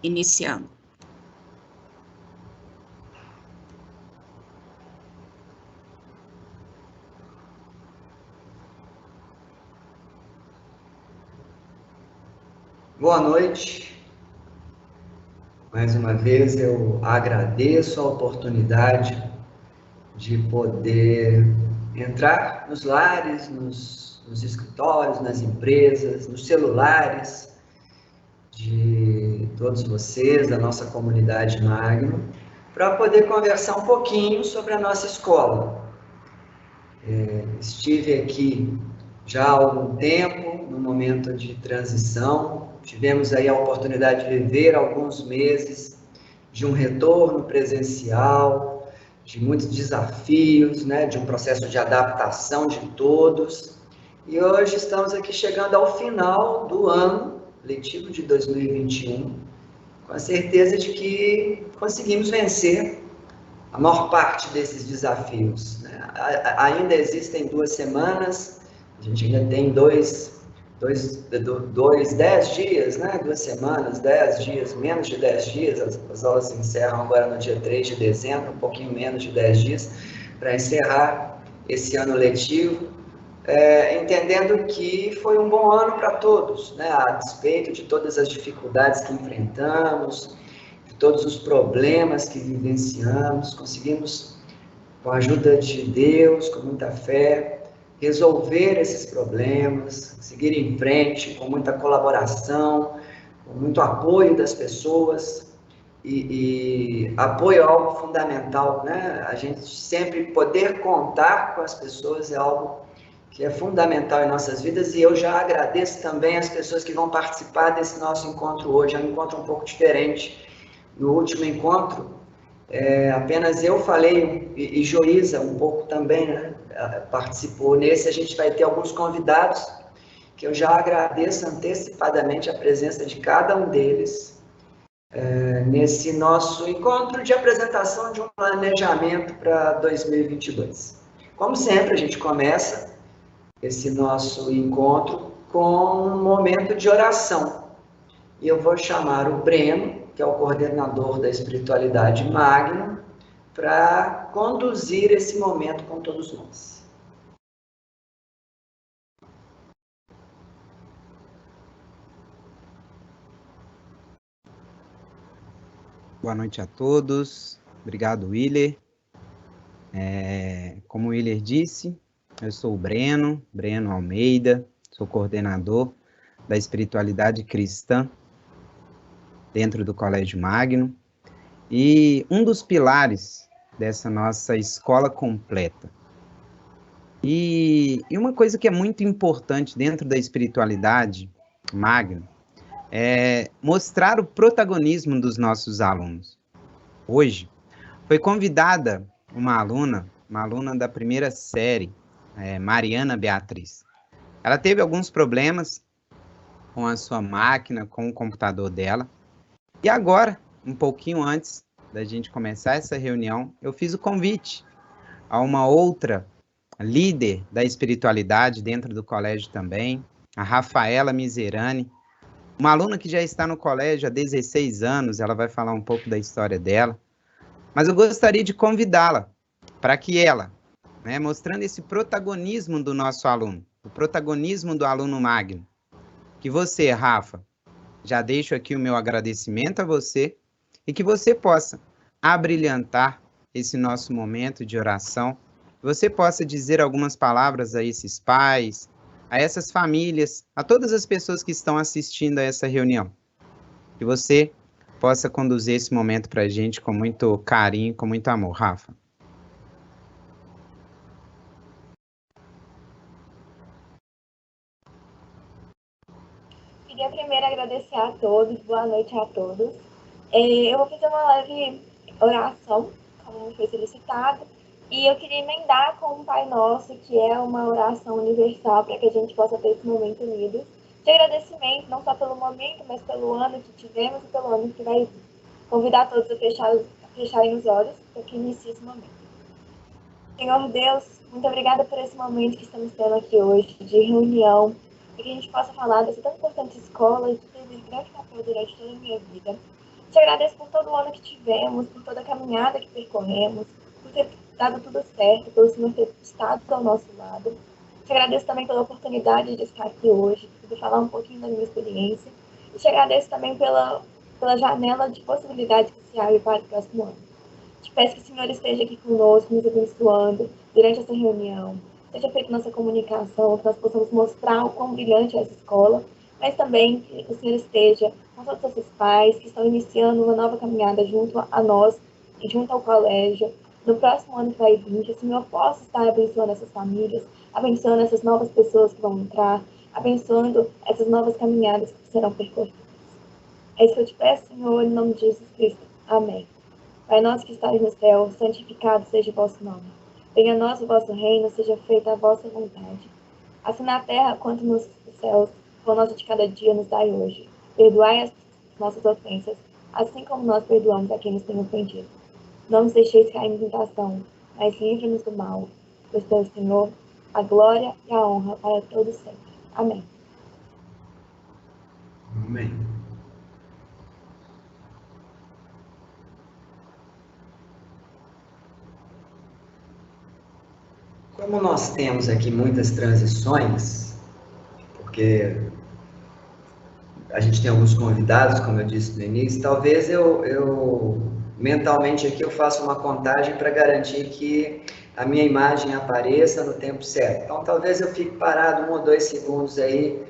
iniciando. Boa noite. Mais uma vez eu agradeço a oportunidade de poder entrar nos lares, nos escritórios, nas empresas, nos celulares de todos vocês, da nossa comunidade Magno, para poder conversar um pouquinho sobre a nossa escola. Estive aqui já há algum tempo, no momento de transição, tivemos aí a oportunidade de viver alguns meses de um retorno presencial, de muitos desafios, né, de um processo de adaptação de todos. E hoje estamos aqui chegando ao final do ano letivo de 2021, com a certeza de que conseguimos vencer a maior parte desses desafios, né? Ainda existem 2 semanas, a gente ainda tem 10 dias, né? 2 semanas, 10 dias, menos de 10 dias, as aulas se encerram agora no dia 3 de dezembro, um pouquinho menos de 10 dias, para encerrar esse ano letivo, entendendo que foi um bom ano para todos, né? A despeito de todas as dificuldades que enfrentamos, todos os problemas que vivenciamos, conseguimos, com a ajuda de Deus, com muita fé, resolver esses problemas, seguir em frente com muita colaboração, com muito apoio das pessoas, e apoio é algo fundamental, né? A gente sempre poder contar com as pessoas é algo que é fundamental em nossas vidas, e eu já agradeço também as pessoas que vão participar desse nosso encontro hoje. É um encontro um pouco diferente. No último encontro, apenas eu falei, e Joísa um pouco também, né, participou. Nesse a gente vai ter alguns convidados, que eu já agradeço antecipadamente a presença de cada um deles, nesse nosso encontro de apresentação de um planejamento para 2022. Como sempre, a gente começa esse nosso encontro com um momento de oração. E eu vou chamar o Breno, que é o coordenador da espiritualidade Magno, para conduzir esse momento com todos nós. Boa noite a todos. Obrigado, Willer. Como o Willer disse, eu sou o Breno Almeida, sou coordenador da espiritualidade cristã dentro do Colégio Magno, e um dos pilares dessa nossa escola completa. E uma coisa que é muito importante dentro da espiritualidade Magno é mostrar o protagonismo dos nossos alunos. Hoje foi convidada uma aluna da primeira série, Mariana Beatriz. Ela teve alguns problemas com a sua máquina, com o computador dela. E agora, um pouquinho antes da gente começar essa reunião, eu fiz o convite a uma outra líder da espiritualidade dentro do colégio também, a Rafaela Miserani, uma aluna que já está no colégio há 16 anos, ela vai falar um pouco da história dela. Mas eu gostaria de convidá-la para que ela, mostrando esse protagonismo do nosso aluno, o protagonismo do aluno Magno, que você, Rafa, já deixo aqui o meu agradecimento a você e que você possa abrilhantar esse nosso momento de oração, você possa dizer algumas palavras a esses pais, a essas famílias, a todas as pessoas que estão assistindo a essa reunião. Que você possa conduzir esse momento para a gente com muito carinho, com muito amor. Rafa. Queria primeiro agradecer a todos, boa noite a todos. Eu vou fazer uma leve oração, como foi solicitado, e eu queria emendar com o Pai Nosso, que é uma oração universal para que a gente possa ter esse momento unido, de agradecimento, não só pelo momento, mas pelo ano que tivemos e pelo ano que vai vir. Convidar todos a fecharem os olhos para que inicie esse momento. Senhor Deus, muito obrigada por esse momento que estamos tendo aqui hoje, de reunião, e que a gente possa falar dessa tão importante escola e que teve grande papel durante toda a minha vida. Te agradeço por todo o ano que tivemos, por toda a caminhada que percorremos, por ter dado tudo certo, pelo Senhor ter estado ao nosso lado. Te agradeço também pela oportunidade de estar aqui hoje, de falar um pouquinho da minha experiência. E te agradeço também pela janela de possibilidades que se abre para o próximo ano. Te peço que o Senhor esteja aqui conosco, nos abençoando durante essa reunião. Seja feita nossa comunicação, que nós possamos mostrar o quão brilhante é essa escola, mas também que o Senhor esteja com todos esses pais que estão iniciando uma nova caminhada junto a nós e junto ao colégio. No próximo ano que vai vir, que o Senhor possa estar abençoando essas famílias, abençoando essas novas pessoas que vão entrar, abençoando essas novas caminhadas que serão percorridas. É isso que eu te peço, Senhor, em nome de Jesus Cristo. Amém. Pai nosso que estais no céu, santificado seja o vosso nome. Venha a nós o vosso reino, seja feita a vossa vontade. Assim na terra quanto nos céus, o pão nosso de cada dia nos dai hoje. Perdoai as nossas ofensas, assim como nós perdoamos a quem nos tem ofendido. Não nos deixeis cair em tentação, mas livre-nos do mal. Pois teu Senhor, a glória e a honra para todos sempre. Amém. Amém. Como nós temos aqui muitas transições, porque a gente tem alguns convidados, como eu disse no início, talvez eu mentalmente aqui eu faça uma contagem para garantir que a minha imagem apareça no tempo certo. Então talvez eu fique parado 1 ou 2 segundos aí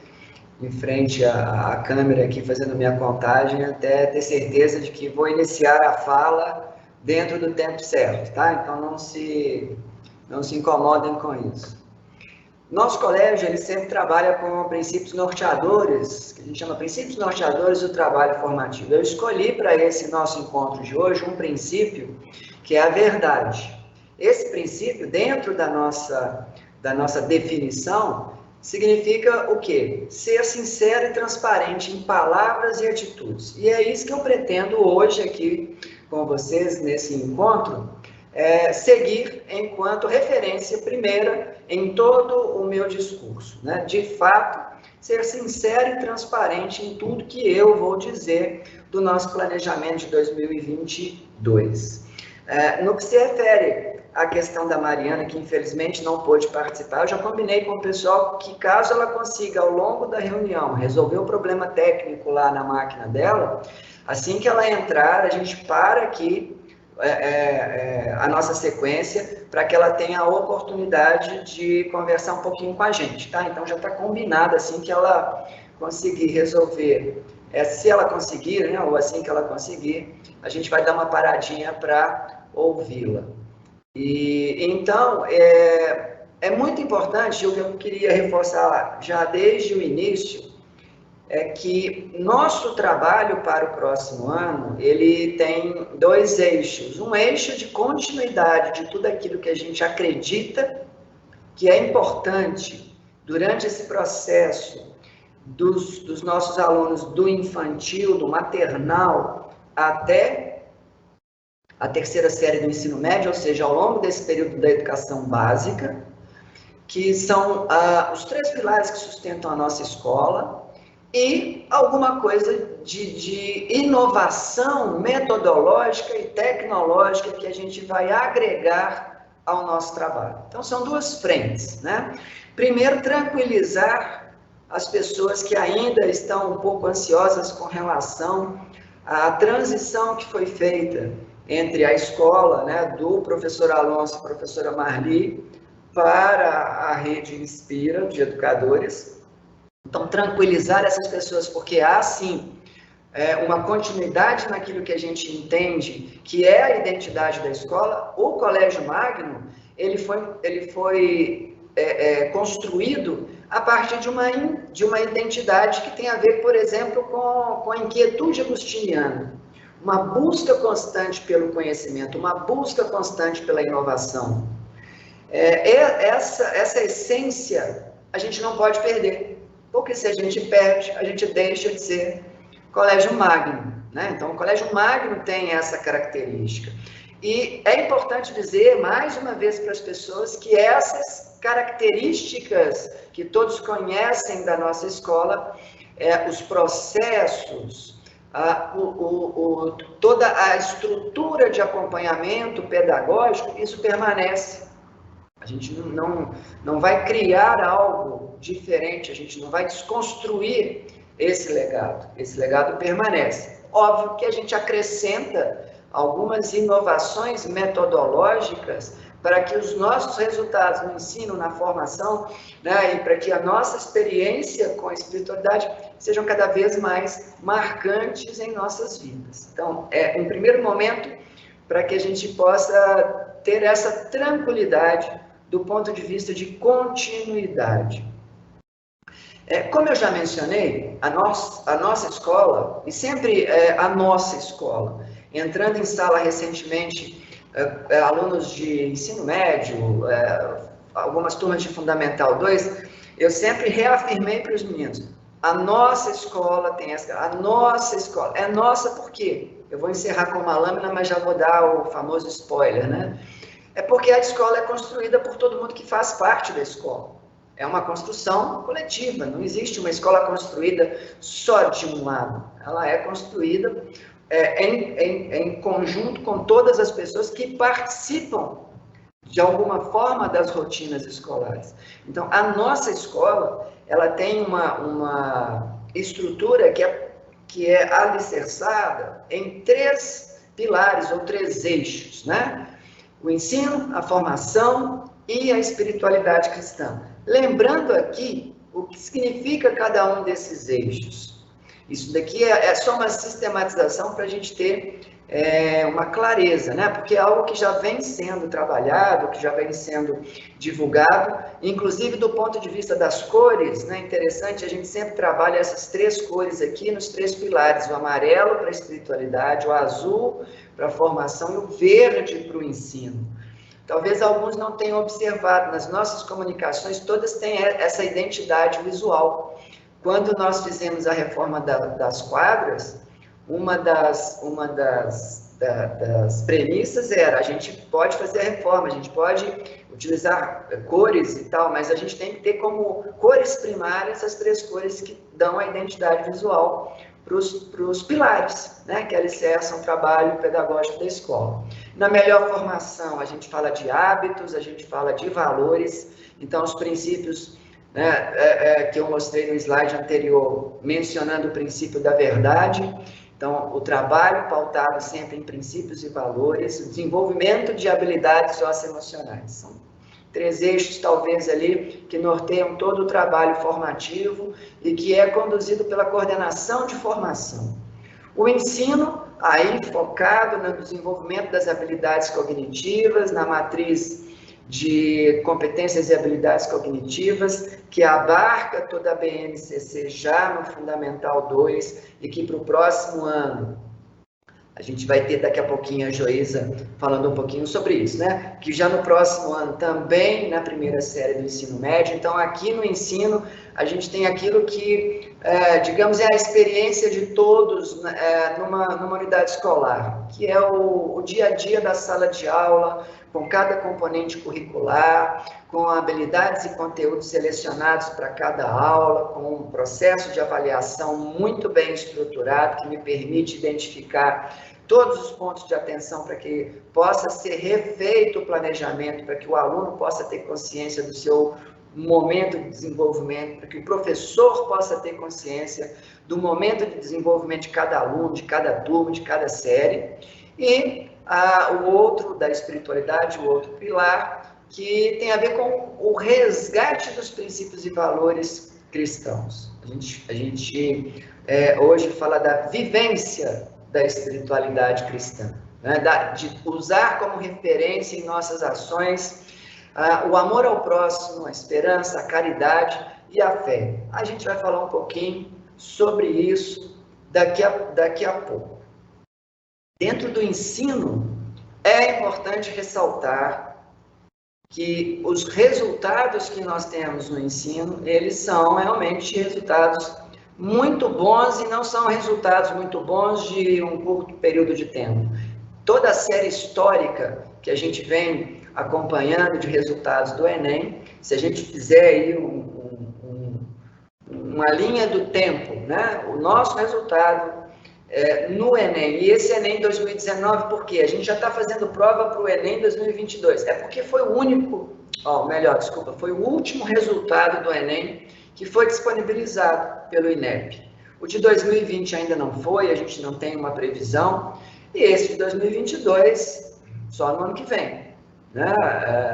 em frente à câmera aqui fazendo minha contagem até ter certeza de que vou iniciar a fala dentro do tempo certo, tá? Então não se incomodem com isso. Nosso colégio, ele sempre trabalha com princípios norteadores, que a gente chama princípios norteadores do trabalho formativo. Eu escolhi para esse nosso encontro de hoje um princípio que é a verdade. Esse princípio, dentro da nossa definição, significa o quê? Ser sincero e transparente em palavras e atitudes. E é isso que eu pretendo hoje aqui com vocês nesse encontro, seguir enquanto referência primeira em todo o meu discurso, né? De fato, ser sincero e transparente em tudo que eu vou dizer do nosso planejamento de 2022. No que se refere à questão da Mariana, que infelizmente não pôde participar, eu já combinei com o pessoal que caso ela consiga, ao longo da reunião, resolver o problema técnico lá na máquina dela, assim que ela entrar, a gente para aqui a nossa sequência para que ela tenha a oportunidade de conversar um pouquinho com a gente, tá? Então já está combinado assim que ela conseguir resolver, se ela conseguir, né, ou assim que ela conseguir, a gente vai dar uma paradinha para ouvi-la. E então é muito importante, o que eu queria reforçar já desde o início, é que nosso trabalho para o próximo ano, ele tem 2 eixos. Um eixo de continuidade de tudo aquilo que a gente acredita que é importante durante esse processo dos nossos alunos do infantil, do maternal, até a 3ª série do ensino médio, ou seja, ao longo desse período da educação básica, que são os 3 pilares que sustentam a nossa escola, e alguma coisa de inovação metodológica e tecnológica que a gente vai agregar ao nosso trabalho. Então, são 2 frentes, né? Primeiro, tranquilizar as pessoas que ainda estão um pouco ansiosas com relação à transição que foi feita entre a escola, né, do professor Alonso e professora Marli para a rede Inspira, de educadores. Então, tranquilizar essas pessoas, porque há, sim, uma continuidade naquilo que a gente entende que é a identidade da escola. O Colégio Magno, ele foi construído a partir de uma identidade que tem a ver, por exemplo, com a inquietude agostiniana. Uma busca constante pelo conhecimento, uma busca constante pela inovação. Essa essência a gente não pode perder. Porque se a gente perde, a gente deixa de ser Colégio Magno, né? Então, o Colégio Magno tem essa característica. E é importante dizer, mais uma vez, para as pessoas que essas características que todos conhecem da nossa escola, os processos, toda a estrutura de acompanhamento pedagógico, isso permanece. A gente não vai criar algo diferente, a gente não vai desconstruir esse legado permanece. Óbvio que a gente acrescenta algumas inovações metodológicas para que os nossos resultados no ensino, na formação, né, e para que a nossa experiência com a espiritualidade sejam cada vez mais marcantes em nossas vidas. Então, um primeiro momento para que a gente possa ter essa tranquilidade do ponto de vista de continuidade. Como eu já mencionei, a nossa escola, e sempre a nossa escola, entrando em sala recentemente, alunos de ensino médio, algumas turmas de Fundamental 2, eu sempre reafirmei para os meninos, a nossa escola tem a nossa escola, é nossa por quê? Eu vou encerrar com uma lâmina, mas já vou dar o famoso spoiler, né? É porque a escola é construída por todo mundo que faz parte da escola. É uma construção coletiva, não existe uma escola construída só de um lado. Ela é construída em conjunto com todas as pessoas que participam, de alguma forma, das rotinas escolares. Então, a nossa escola, ela tem uma estrutura que é alicerçada em 3 pilares ou 3 eixos, né? O ensino, a formação e a espiritualidade cristã. Lembrando aqui o que significa cada um desses eixos. Isso daqui é só uma sistematização para a gente ter uma clareza, né? Porque é algo que já vem sendo trabalhado, que já vem sendo divulgado, inclusive do ponto de vista das cores, né? Interessante, a gente sempre trabalha essas 3 cores aqui nos 3 pilares, o amarelo para a espiritualidade, o azul para a formação e o verde para o ensino. Talvez alguns não tenham observado, nas nossas comunicações todas têm essa identidade visual. Quando nós fizemos a reforma das quadras, uma das premissas era, a gente pode fazer a reforma, a gente pode utilizar cores e tal, mas a gente tem que ter como cores primárias as 3 cores que dão a identidade visual para os pilares, né, que alicerçam o trabalho pedagógico da escola. Na melhor formação, a gente fala de hábitos, a gente fala de valores, então os princípios, né, que eu mostrei no slide anterior, mencionando o princípio da verdade. Então, o trabalho pautado sempre em princípios e valores, o desenvolvimento de habilidades socioemocionais. São 3 eixos, talvez, ali, que norteiam todo o trabalho formativo e que é conduzido pela coordenação de formação. O ensino, aí focado no desenvolvimento das habilidades cognitivas, na matriz de competências e habilidades cognitivas, que abarca toda a BNCC já no Fundamental 2 e que para o próximo ano, a gente vai ter daqui a pouquinho a Joísa falando um pouquinho sobre isso, né? Que já no próximo ano também na primeira série do ensino médio. Então, aqui no ensino, a gente tem aquilo que, digamos, é a experiência de todos numa unidade escolar, que é o dia a dia da sala de aula, com cada componente curricular, com habilidades e conteúdos selecionados para cada aula, com um processo de avaliação muito bem estruturado, que me permite identificar todos os pontos de atenção para que possa ser refeito o planejamento, para que o aluno possa ter consciência do seu momento de desenvolvimento, para que o professor possa ter consciência do momento de desenvolvimento de cada aluno, de cada turma, de cada série. E o outro da espiritualidade, o outro pilar, que tem a ver com o resgate dos princípios e valores cristãos. A gente hoje fala da vivência da espiritualidade cristã, né? De usar como referência em nossas ações o amor ao próximo, a esperança, a caridade e a fé. A gente vai falar um pouquinho sobre isso daqui a pouco. Dentro do ensino, é importante ressaltar que os resultados que nós temos no ensino, eles são realmente resultados muito bons e não são resultados muito bons de um curto período de tempo. Toda a série histórica que a gente vem acompanhando de resultados do Enem, se a gente fizer aí uma linha do tempo, né? O nosso resultado no Enem. E esse Enem 2019, por quê? A gente já está fazendo prova para o Enem 2022. É porque foi o único, foi o último resultado do Enem que foi disponibilizado pelo INEP. O de 2020 ainda não foi, a gente não tem uma previsão. E esse de 2022, só no ano que vem. Né?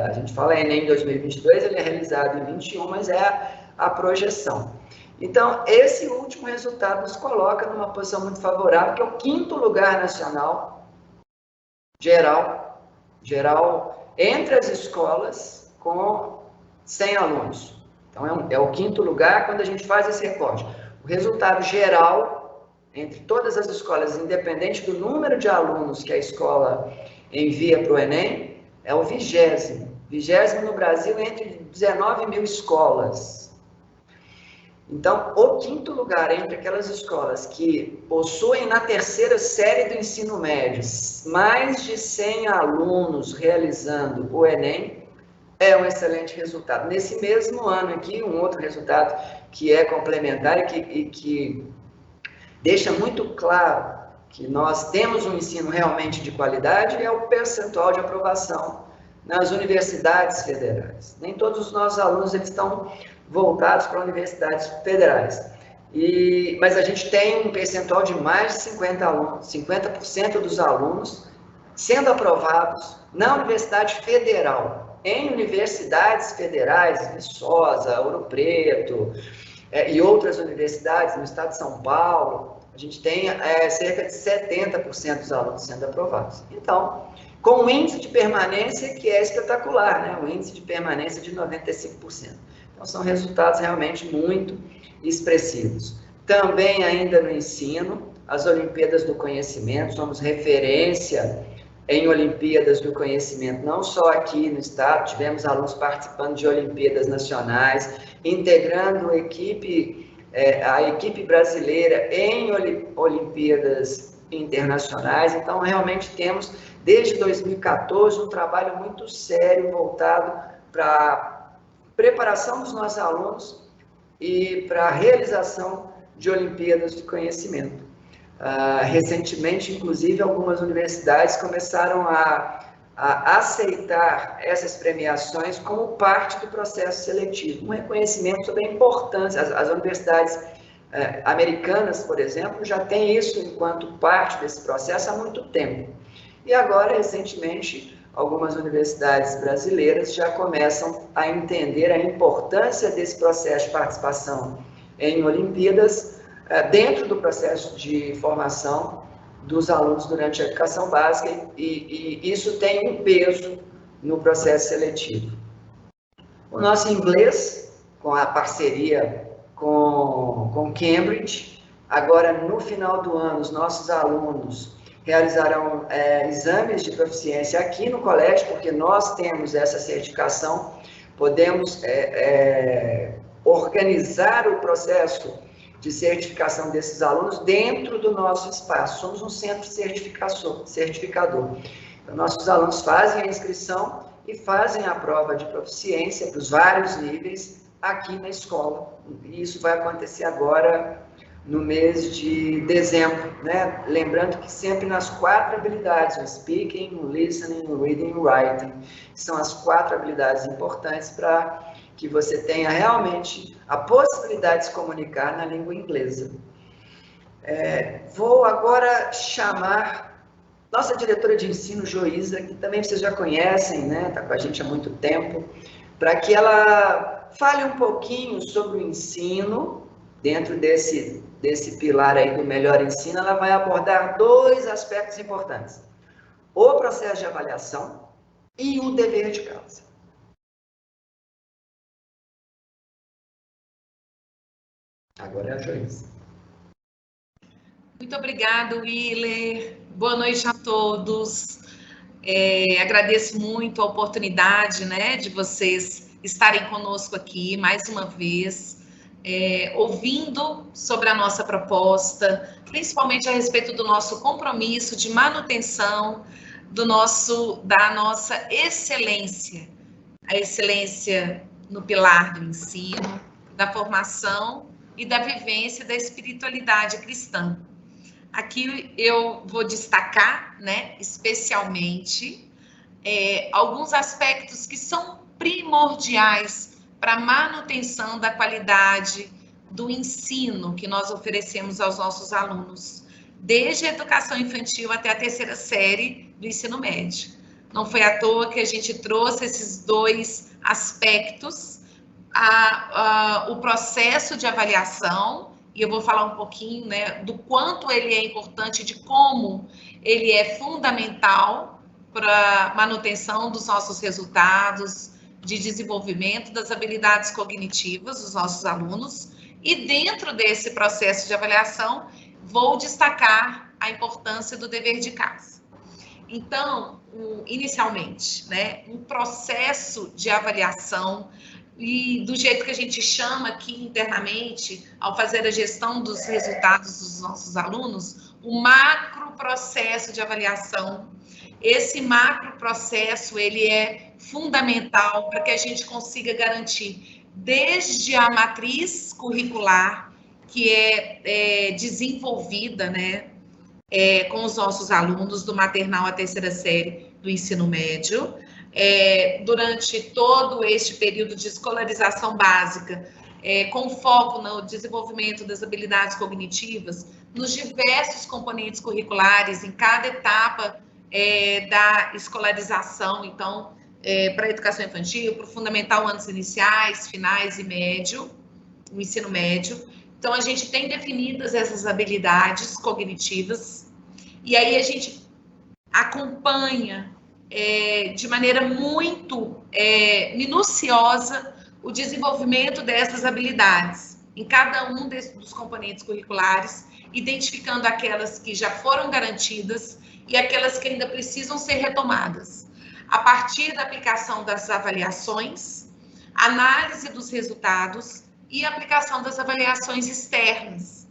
A gente fala Enem 2022, ele é realizado em 21, mas é a projeção. Então, esse último resultado nos coloca numa posição muito favorável, que é o 5º lugar nacional geral entre as escolas com 100 alunos. Então, é o 5º lugar quando a gente faz esse recorte. O resultado geral entre todas as escolas, independente do número de alunos que a escola envia para o Enem, é o 20º no Brasil entre 19 mil escolas. Então, o 5º lugar entre aquelas escolas que possuem na 3ª série do ensino médio mais de 100 alunos realizando o Enem é um excelente resultado. Nesse mesmo ano aqui, um outro resultado que é complementar e que deixa muito claro que nós temos um ensino realmente de qualidade é o percentual de aprovação nas universidades federais. Nem todos os nossos alunos eles estão voltados para universidades federais. Mas a gente tem um percentual de mais de 50% dos alunos sendo aprovados na Universidade Federal. Em universidades federais, Viçosa, Ouro Preto e outras universidades no estado de São Paulo, a gente tem cerca de 70% dos alunos sendo aprovados. Então, com um índice de permanência que é espetacular, né? Um índice de permanência de 95%. Então, são resultados realmente muito expressivos. Também, ainda no ensino, as Olimpíadas do Conhecimento, somos referência em Olimpíadas do Conhecimento, não só aqui no estado, tivemos alunos participando de Olimpíadas nacionais, integrando a equipe brasileira em Olimpíadas internacionais. Então, realmente temos, desde 2014, um trabalho muito sério voltado para preparação dos nossos alunos e para a realização de Olimpíadas do Conhecimento. Recentemente, inclusive, algumas universidades começaram a aceitar essas premiações como parte do processo seletivo, um reconhecimento sobre a importância. As universidades americanas, por exemplo, já têm isso enquanto parte desse processo há muito tempo. E agora, recentemente, algumas universidades brasileiras já começam a entender a importância desse processo de participação em Olimpíadas dentro do processo de formação dos alunos durante a educação básica e isso tem um peso no processo seletivo. O nosso inglês, com a parceria com Cambridge, agora no final do ano, os nossos alunos realizarão exames de proficiência aqui no colégio, porque nós temos essa certificação, podemos organizar o processo de certificação desses alunos dentro do nosso espaço. Somos um centro certificador. Então, nossos alunos fazem a inscrição e fazem a prova de proficiência para os vários níveis aqui na escola. E isso vai acontecer agora no mês de dezembro, né? Lembrando que sempre nas 4 habilidades, o speaking, o listening, o reading e o writing, são as 4 habilidades importantes para que você tenha realmente a possibilidade de se comunicar na língua inglesa. Vou agora chamar nossa diretora de ensino, Joísa, que também vocês já conhecem, né? Está com a gente há muito tempo, para que ela fale um pouquinho sobre o ensino. Dentro desse pilar aí do melhor ensino, ela vai abordar 2 aspectos importantes: o processo de avaliação e o dever de casa. Agora é a Joísa. Muito obrigada, Willer. Boa noite a todos. Agradeço muito a oportunidade, né, de vocês estarem conosco aqui mais uma vez, ouvindo sobre a nossa proposta, principalmente a respeito do nosso compromisso de manutenção da nossa excelência, a excelência no pilar do ensino, da formação e da vivência da espiritualidade cristã. Aqui eu vou destacar, né, especialmente, alguns aspectos que são primordiais para a manutenção da qualidade do ensino que nós oferecemos aos nossos alunos, desde a educação infantil até a 3ª série do ensino médio. Não foi à toa que a gente trouxe esses 2 aspectos, o processo de avaliação, e eu vou falar um pouquinho, né, do quanto ele é importante, de como ele é fundamental para a manutenção dos nossos resultados, de desenvolvimento das habilidades cognitivas dos nossos alunos. E dentro desse processo de avaliação, vou destacar a importância do dever de casa. Então, inicialmente, né, um processo de avaliação, e do jeito que a gente chama aqui internamente, ao fazer a gestão dos resultados dos nossos alunos, o macro processo de avaliação. Esse macro processo, ele é fundamental para que a gente consiga garantir desde a matriz curricular, que é desenvolvida, né, com os nossos alunos do maternal à 3ª série do ensino médio, durante todo este período de escolarização básica, com foco no desenvolvimento das habilidades cognitivas, nos diversos componentes curriculares, em cada etapa da escolarização, então, para a educação infantil, para o fundamental, anos iniciais, finais e médio, o ensino médio. Então, a gente tem definidas essas habilidades cognitivas, e aí a gente acompanha de maneira muito minuciosa o desenvolvimento dessas habilidades em cada um dos componentes curriculares, identificando aquelas que já foram garantidas e aquelas que ainda precisam ser retomadas, a partir da aplicação das avaliações, análise dos resultados e aplicação das avaliações externas.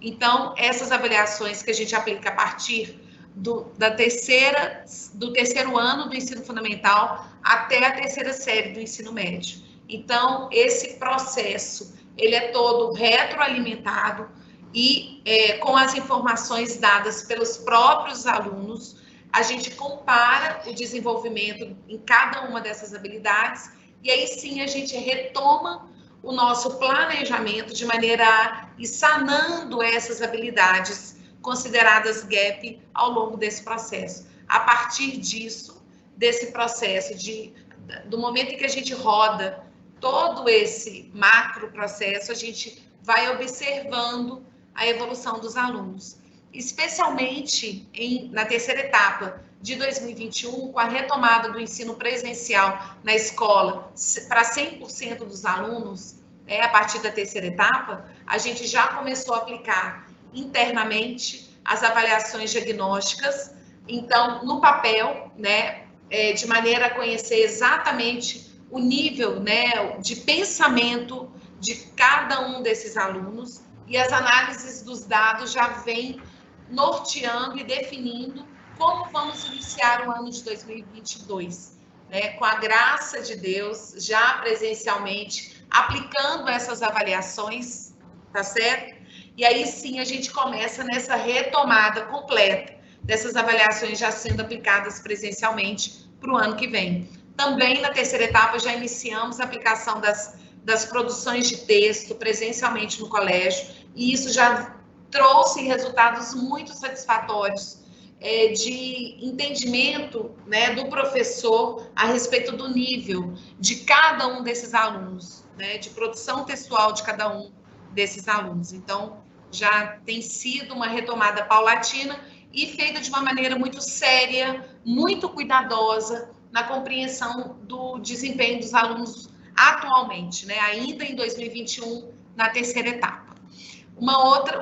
Então, essas avaliações que a gente aplica a partir do terceiro ano do ensino fundamental até a 3ª série do ensino médio. Então, esse processo, ele é todo retroalimentado e com as informações dadas pelos próprios alunos, a gente compara o desenvolvimento em cada uma dessas habilidades e aí sim a gente retoma o nosso planejamento de maneira a ir sanando essas habilidades consideradas gap ao longo desse processo. A partir disso, desse processo, do momento em que a gente roda todo esse macro processo, a gente vai observando a evolução dos alunos, especialmente na 3ª etapa de 2021, com a retomada do ensino presencial na escola para 100% dos alunos, a partir da 3ª etapa, a gente já começou a aplicar internamente as avaliações diagnósticas, então, no papel, né, de maneira a conhecer exatamente o nível, né, de pensamento de cada um desses alunos, e as análises dos dados já vêm norteando e definindo como vamos iniciar o ano de 2022, né, com a graça de Deus, já presencialmente, aplicando essas avaliações, tá certo? E aí sim a gente começa nessa retomada completa dessas avaliações já sendo aplicadas presencialmente para o ano que vem. Também na 3ª etapa já iniciamos a aplicação das produções de texto presencialmente no colégio, e isso já trouxe resultados muito satisfatórios de entendimento, né, do professor a respeito do nível de cada um desses alunos, né, de produção textual de cada um desses alunos. Então, já tem sido uma retomada paulatina e feita de uma maneira muito séria, muito cuidadosa na compreensão do desempenho dos alunos atualmente, né? Ainda em 2021, na 3ª etapa.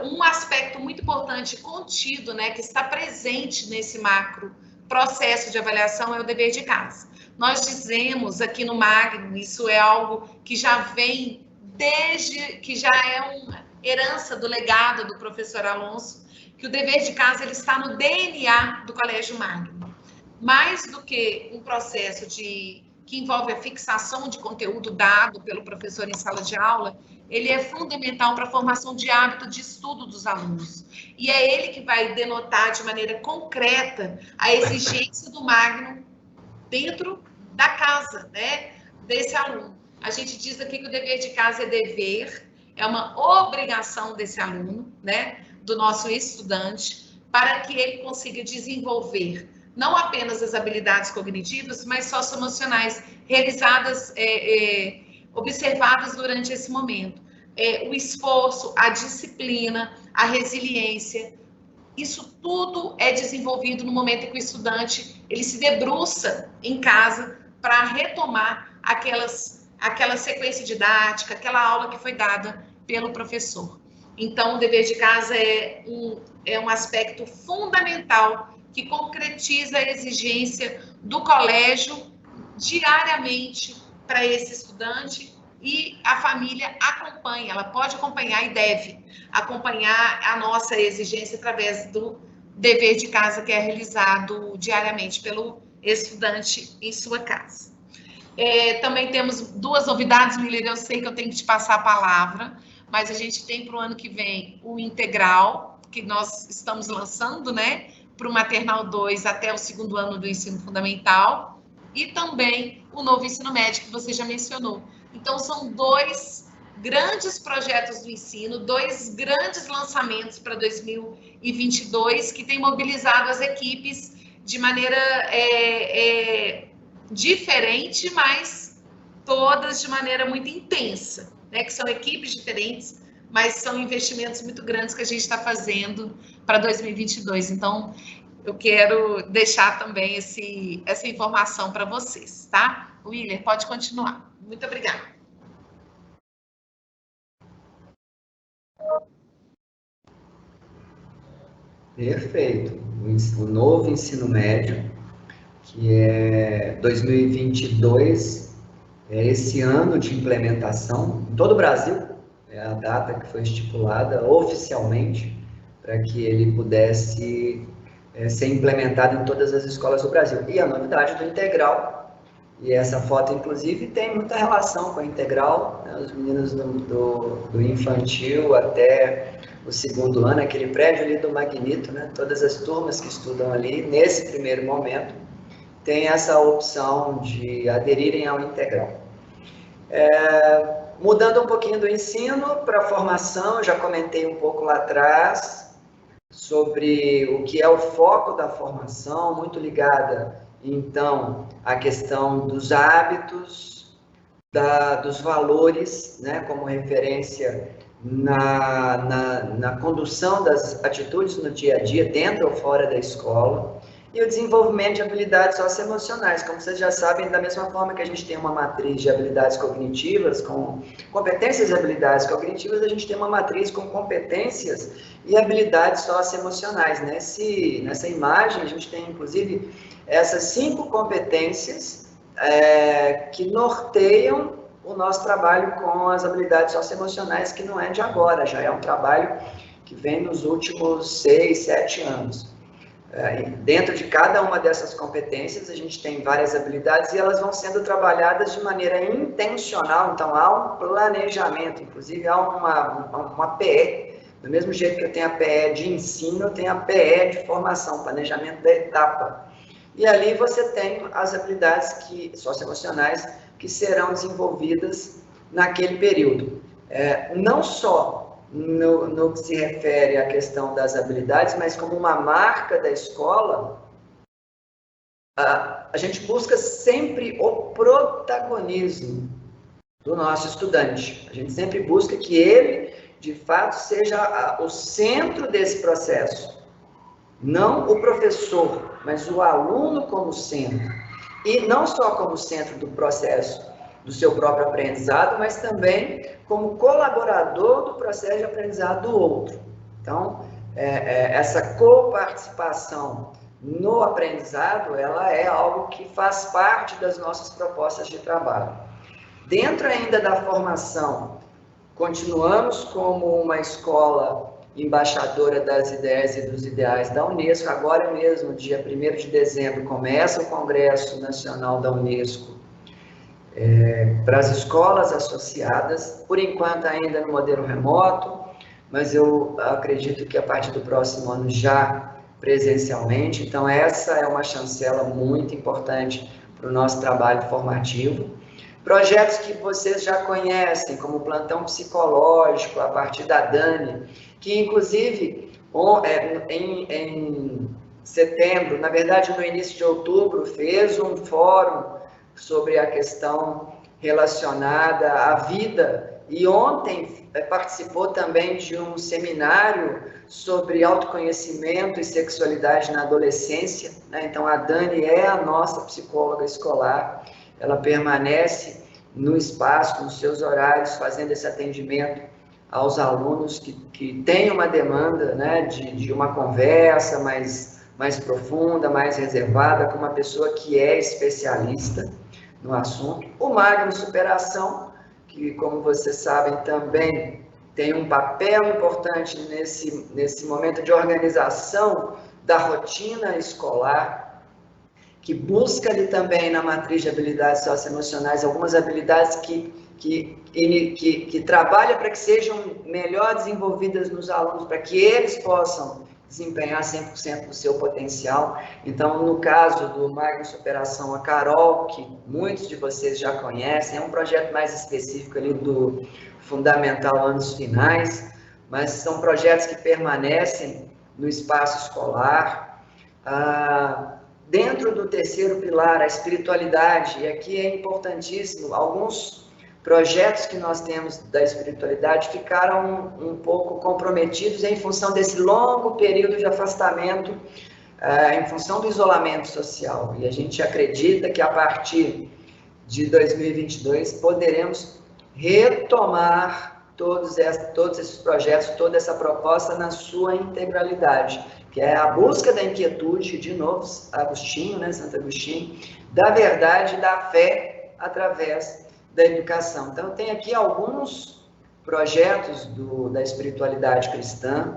Um aspecto muito importante contido, né, que está presente nesse macro processo de avaliação é o dever de casa. Nós dizemos aqui no Magno, isso é algo que já vem desde que já é uma herança do legado do professor Alonso, que o dever de casa ele está no DNA do Colégio Magno. Mais do que um processo de que envolve a fixação de conteúdo dado pelo professor em sala de aula, ele é fundamental para a formação de hábito de estudo dos alunos. E é ele que vai denotar de maneira concreta a exigência do Magno dentro da casa, né, desse aluno. A gente diz aqui que o dever de casa é dever, é uma obrigação desse aluno, né, do nosso estudante, para que ele consiga desenvolver não apenas as habilidades cognitivas, mas socioemocionais realizadas, observadas durante esse momento. O esforço, a disciplina, a resiliência, isso tudo é desenvolvido no momento em que o estudante ele se debruça em casa para retomar aquela sequência didática, aquela aula que foi dada pelo professor. Então, o dever de casa é um aspecto fundamental que concretiza a exigência do colégio diariamente para esse estudante, e a família acompanha, ela pode acompanhar e deve acompanhar a nossa exigência através do dever de casa que é realizado diariamente pelo estudante em sua casa. Também temos duas novidades, Miller, eu sei que eu tenho que te passar a palavra, mas a gente tem para o ano que vem o integral, que nós estamos lançando, né, para o Maternal 2 até o 2º ano do ensino fundamental, e também o novo ensino médio, que você já mencionou. Então, são 2 grandes projetos do ensino, 2 grandes lançamentos para 2022, que têm mobilizado as equipes de maneira diferente, mas todas de maneira muito intensa, né? Que são equipes diferentes, mas são investimentos muito grandes que a gente está fazendo para 2022. Então, eu quero deixar também essa informação para vocês, tá? Willer, pode continuar. Muito obrigada. Perfeito. O novo ensino médio, que é 2022, é esse ano de implementação em todo o Brasil, é a data que foi estipulada oficialmente para que ele pudesse ser implementado em todas as escolas do Brasil. E a novidade do integral, e essa foto, inclusive, tem muita relação com a integral, né? Os meninos do infantil até o 2º ano, aquele prédio ali do Magnito, né? Todas as turmas que estudam ali, nesse primeiro momento, tem essa opção de aderirem ao integral. Mudando um pouquinho do ensino para a formação, eu já comentei um pouco lá atrás sobre o que é o foco da formação, muito ligada, então, à questão dos hábitos, dos valores, né, como referência na condução das atitudes no dia a dia, dentro ou fora da escola, e o desenvolvimento de habilidades socioemocionais. Como vocês já sabem, da mesma forma que a gente tem uma matriz de habilidades cognitivas, com competências e habilidades cognitivas, a gente tem uma matriz com competências e habilidades socioemocionais. Nessa imagem, a gente tem, inclusive, essas 5 competências que norteiam o nosso trabalho com as habilidades socioemocionais, que não é de agora, já é um trabalho que vem nos últimos 6, 7 anos. Dentro de cada uma dessas competências, a gente tem várias habilidades e elas vão sendo trabalhadas de maneira intencional, então há um planejamento, inclusive há uma PE. Do mesmo jeito que eu tenho a PE de ensino, eu tenho a PE de formação, planejamento da etapa. E ali você tem as habilidades socioemocionais que serão desenvolvidas naquele período. Não só no que se refere à questão das habilidades, mas como uma marca da escola, a gente busca sempre o protagonismo do nosso estudante. A gente sempre busca que ele, de fato, seja o centro desse processo. Não o professor, mas o aluno como centro. E não só como centro do processo do seu próprio aprendizado, mas também como colaborador do processo de aprendizado do outro. Então, essa coparticipação no aprendizado, ela é algo que faz parte das nossas propostas de trabalho. Dentro ainda da formação, continuamos como uma escola embaixadora das ideias e dos ideais da Unesco. Agora mesmo, dia 1º de dezembro, começa o Congresso Nacional da Unesco, para as escolas associadas, por enquanto ainda no modelo remoto, mas eu acredito que a partir do próximo ano já presencialmente. Então, essa é uma chancela muito importante para o nosso trabalho formativo. Projetos que vocês já conhecem, como o plantão psicológico, a partir da Dani, que inclusive em setembro, na verdade no início de outubro, fez um fórum sobre a questão relacionada à vida, e ontem participou também de um seminário sobre autoconhecimento e sexualidade na adolescência, né? Então a Dani é a nossa psicóloga escolar, ela permanece no espaço, nos seus horários, fazendo esse atendimento aos alunos que têm uma demanda, né, de uma conversa mais profunda, mais reservada, com uma pessoa que é especialista no assunto. O Magno Superação, que, como vocês sabem, também tem um papel importante nesse momento de organização da rotina escolar, que busca ali também na matriz de habilidades socioemocionais algumas habilidades que trabalha para que sejam melhor desenvolvidas nos alunos, para que eles possam desempenhar 100% do seu potencial. Então, no caso do Magno Superação, a Carol, que muitos de vocês já conhecem, é um projeto mais específico ali do Fundamental Anos Finais, mas são projetos que permanecem no espaço escolar. Dentro do terceiro pilar, a espiritualidade, e aqui é importantíssimo, alguns projetos que nós temos da espiritualidade ficaram um pouco comprometidos em função desse longo período de afastamento, em função do isolamento social. E a gente acredita que a partir de 2022 poderemos retomar todos esses projetos, toda essa proposta na sua integralidade, que é a busca da inquietude, de novo, Agostinho, né, Santo Agostinho, da verdade, da fé, através da educação. Então, tem aqui alguns projetos da espiritualidade cristã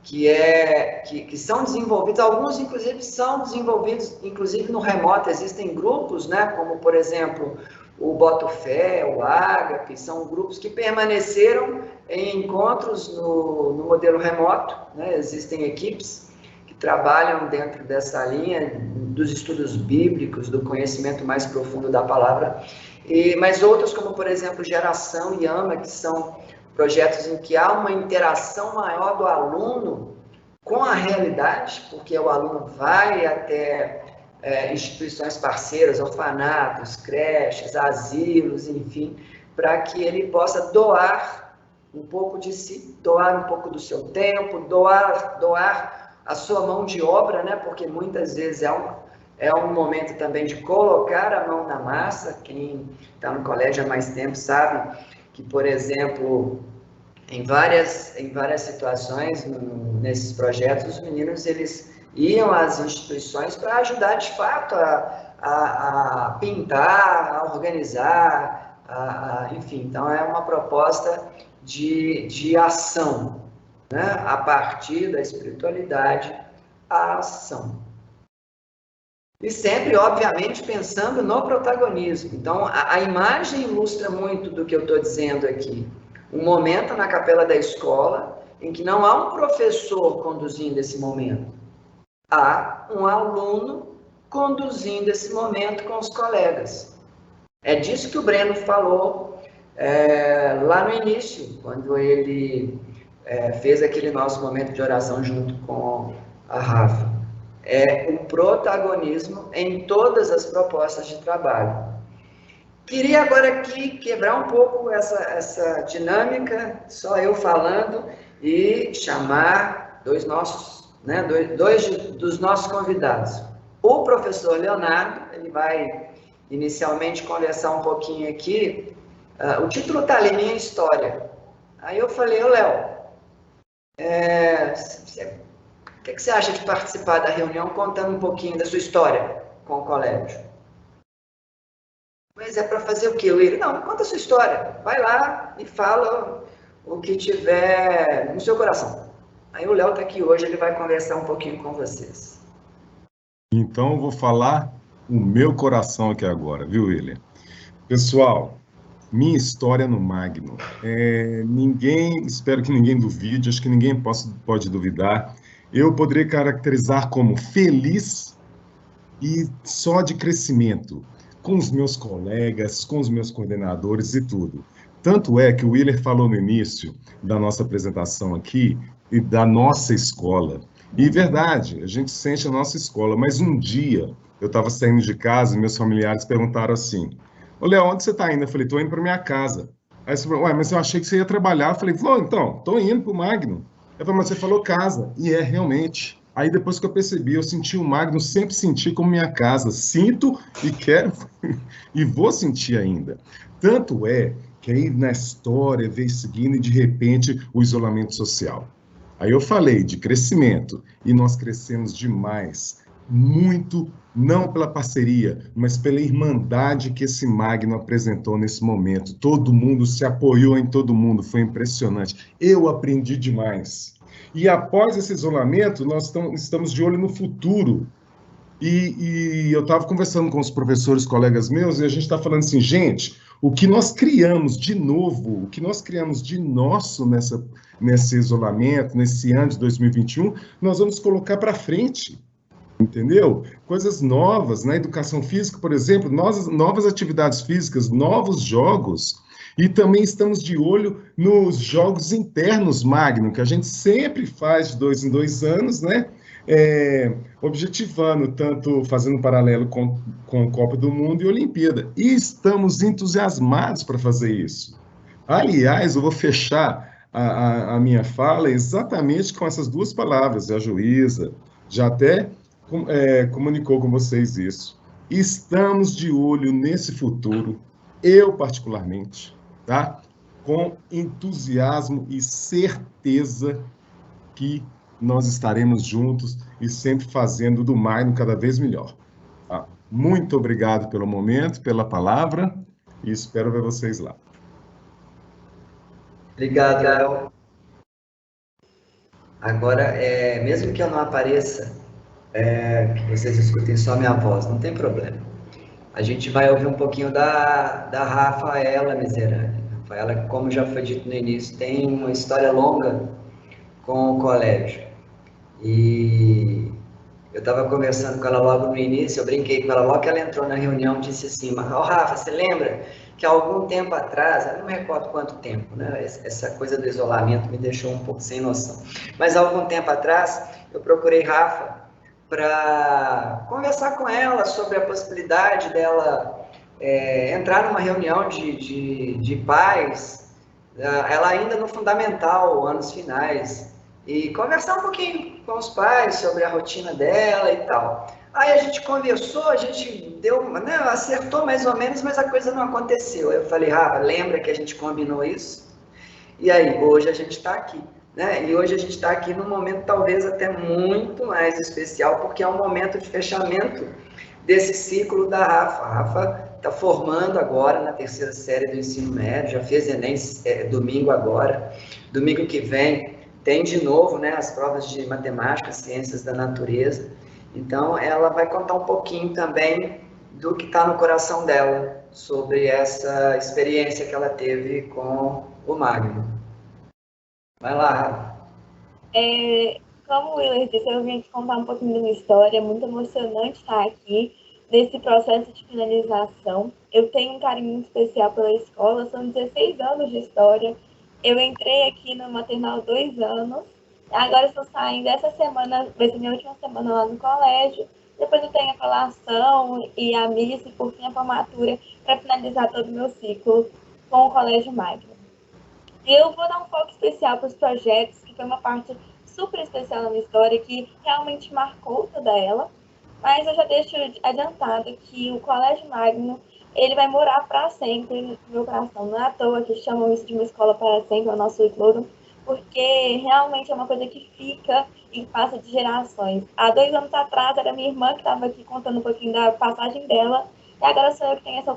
que são desenvolvidos, alguns, inclusive, são desenvolvidos, inclusive, no remoto. Existem grupos, né, como, por exemplo, o Botafé, o Ágape, são grupos que permaneceram em encontros no modelo remoto, né? Existem equipes que trabalham dentro dessa linha dos estudos bíblicos, do conhecimento mais profundo da palavra, mas outros, como por exemplo Geração e Ama, que são projetos em que há uma interação maior do aluno com a realidade, porque o aluno vai até instituições parceiras, orfanatos, creches, asilos, enfim, para que ele possa doar um pouco de si, doar um pouco do seu tempo, doar a sua mão de obra, né? Porque muitas vezes é um momento também de colocar a mão na massa. Quem está no colégio há mais tempo sabe que, por exemplo, em várias situações, nesses projetos, os meninos, eles iam às instituições para ajudar, de fato, a pintar, a organizar, enfim. Então, é uma proposta de ação, né? A partir da espiritualidade, a ação. E sempre, obviamente, pensando no protagonismo. Então, a imagem ilustra muito do que eu estou dizendo aqui. Um momento na capela da escola em que não há um professor conduzindo esse momento. Há um aluno conduzindo esse momento com os colegas. É disso que o Breno falou lá no início, quando ele fez aquele nosso momento de oração junto com a Rafa. É o protagonismo em todas as propostas de trabalho. Queria agora aqui quebrar um pouco essa dinâmica, só eu falando, e chamar dois dos nossos convidados. O professor Leonardo, ele vai inicialmente conversar um pouquinho aqui. O título está ali, Minha História. Aí eu falei, Léo, o que você acha de participar da reunião contando um pouquinho da sua história com o colégio? Mas é para fazer o quê, Will? Não, conta a sua história. Vai lá e fala o que tiver no seu coração. Aí o Léo está aqui hoje, ele vai conversar um pouquinho com vocês. Então, eu vou falar o meu coração aqui agora, viu, William? Pessoal, minha história no Magno. Espero que ninguém duvide, acho que ninguém pode duvidar. Eu poderia caracterizar como feliz e só de crescimento, com os meus colegas, com os meus coordenadores e tudo. Tanto é que o Willer falou no início da nossa apresentação aqui e da nossa escola. E verdade, a gente sente a nossa escola, mas um dia eu estava saindo de casa e meus familiares perguntaram assim: Ô, Léo, onde você está indo? Eu falei: estou indo para minha casa. Aí você falou: ué, mas eu achei que você ia trabalhar. Eu falei: então, estou indo para o Magno. Eu falei: mas você falou casa. E realmente. Aí depois que eu percebi, eu senti o Magno, sempre senti como minha casa. Sinto e quero e vou sentir ainda. Tanto é que aí na história veio seguindo e de repente o isolamento social. Aí eu falei de crescimento e nós crescemos demais, muito, não pela parceria, mas pela irmandade que esse Magno apresentou nesse momento. Todo mundo se apoiou em todo mundo, foi impressionante. Eu aprendi demais. E após esse isolamento, nós estamos de olho no futuro. E eu estava conversando com os professores, colegas meus, e a gente está falando assim, gente, o que nós criamos de novo, o que nós criamos de nosso nesse isolamento, nesse ano de 2021, nós vamos colocar para frente, entendeu? Coisas novas, na educação física, por exemplo, novas atividades físicas, novos jogos, e também estamos de olho nos jogos internos Magno, que a gente sempre faz de 2 em 2 anos, né? Objetivando, tanto fazendo um paralelo com Copa do Mundo e Olimpíada. E estamos entusiasmados para fazer isso. Aliás, eu vou fechar a minha fala exatamente com essas duas palavras. A juíza já até comunicou com vocês isso. Estamos de olho nesse futuro, eu particularmente, tá? Com entusiasmo e certeza que nós estaremos juntos e sempre fazendo do Magno cada vez melhor. Tá? Muito obrigado pelo momento, pela palavra, e espero ver vocês lá. Obrigado, Léo. Agora, mesmo que eu não apareça, que vocês escutem só minha voz, não tem problema. A gente vai ouvir um pouquinho da Rafaela Miserani. Rafaela, como já foi dito no início, tem uma história longa com o colégio. E eu estava conversando com ela logo no início, eu brinquei com ela logo que ela entrou na reunião, disse assim, Rafa, você lembra que há algum tempo atrás, eu não me recordo quanto tempo, né? Essa coisa do isolamento me deixou um pouco sem noção, mas há algum tempo atrás eu procurei Rafa para conversar com ela sobre a possibilidade dela entrar numa reunião de pais, ela ainda no fundamental, anos finais, e conversar um pouquinho com os pais sobre a rotina dela e tal. Aí a gente conversou, a gente acertou mais ou menos, mas a coisa não aconteceu. Eu falei, Rafa, lembra que a gente combinou isso? E aí, hoje a gente está aqui, né? E hoje a gente está aqui num momento talvez até muito mais especial, porque é um momento de fechamento desse ciclo da Rafa. A Rafa está formando agora na 3ª série do ensino médio, já fez Enem domingo agora. Domingo que vem tem de novo, né, as provas de matemática, ciências da natureza. Então, ela vai contar um pouquinho também do que está no coração dela, sobre essa experiência que ela teve com o Magno. Vai lá, Rafa. Como o Willer disse, eu vim contar um pouquinho da minha história. É muito emocionante estar aqui nesse processo de finalização. Eu tenho um carinho muito especial pela escola, são 16 anos de história. Eu entrei aqui no maternal há 2 anos, agora estou saindo essa semana, vai ser minha última semana lá no colégio, depois eu tenho a colação e a missa e por fim a formatura para finalizar todo o meu ciclo com o Colégio Magno. E eu vou dar um foco especial para os projetos, que foi uma parte super especial na minha história, que realmente marcou toda ela, mas eu já deixo adiantado que o Colégio Magno ele vai morar para sempre no meu coração. Não é à toa que chamam isso de uma escola para sempre, é o nosso slogan, porque realmente é uma coisa que fica e passa de gerações. Há 2 anos atrás, era minha irmã que estava aqui contando um pouquinho da passagem dela, e agora sou eu que tenho essa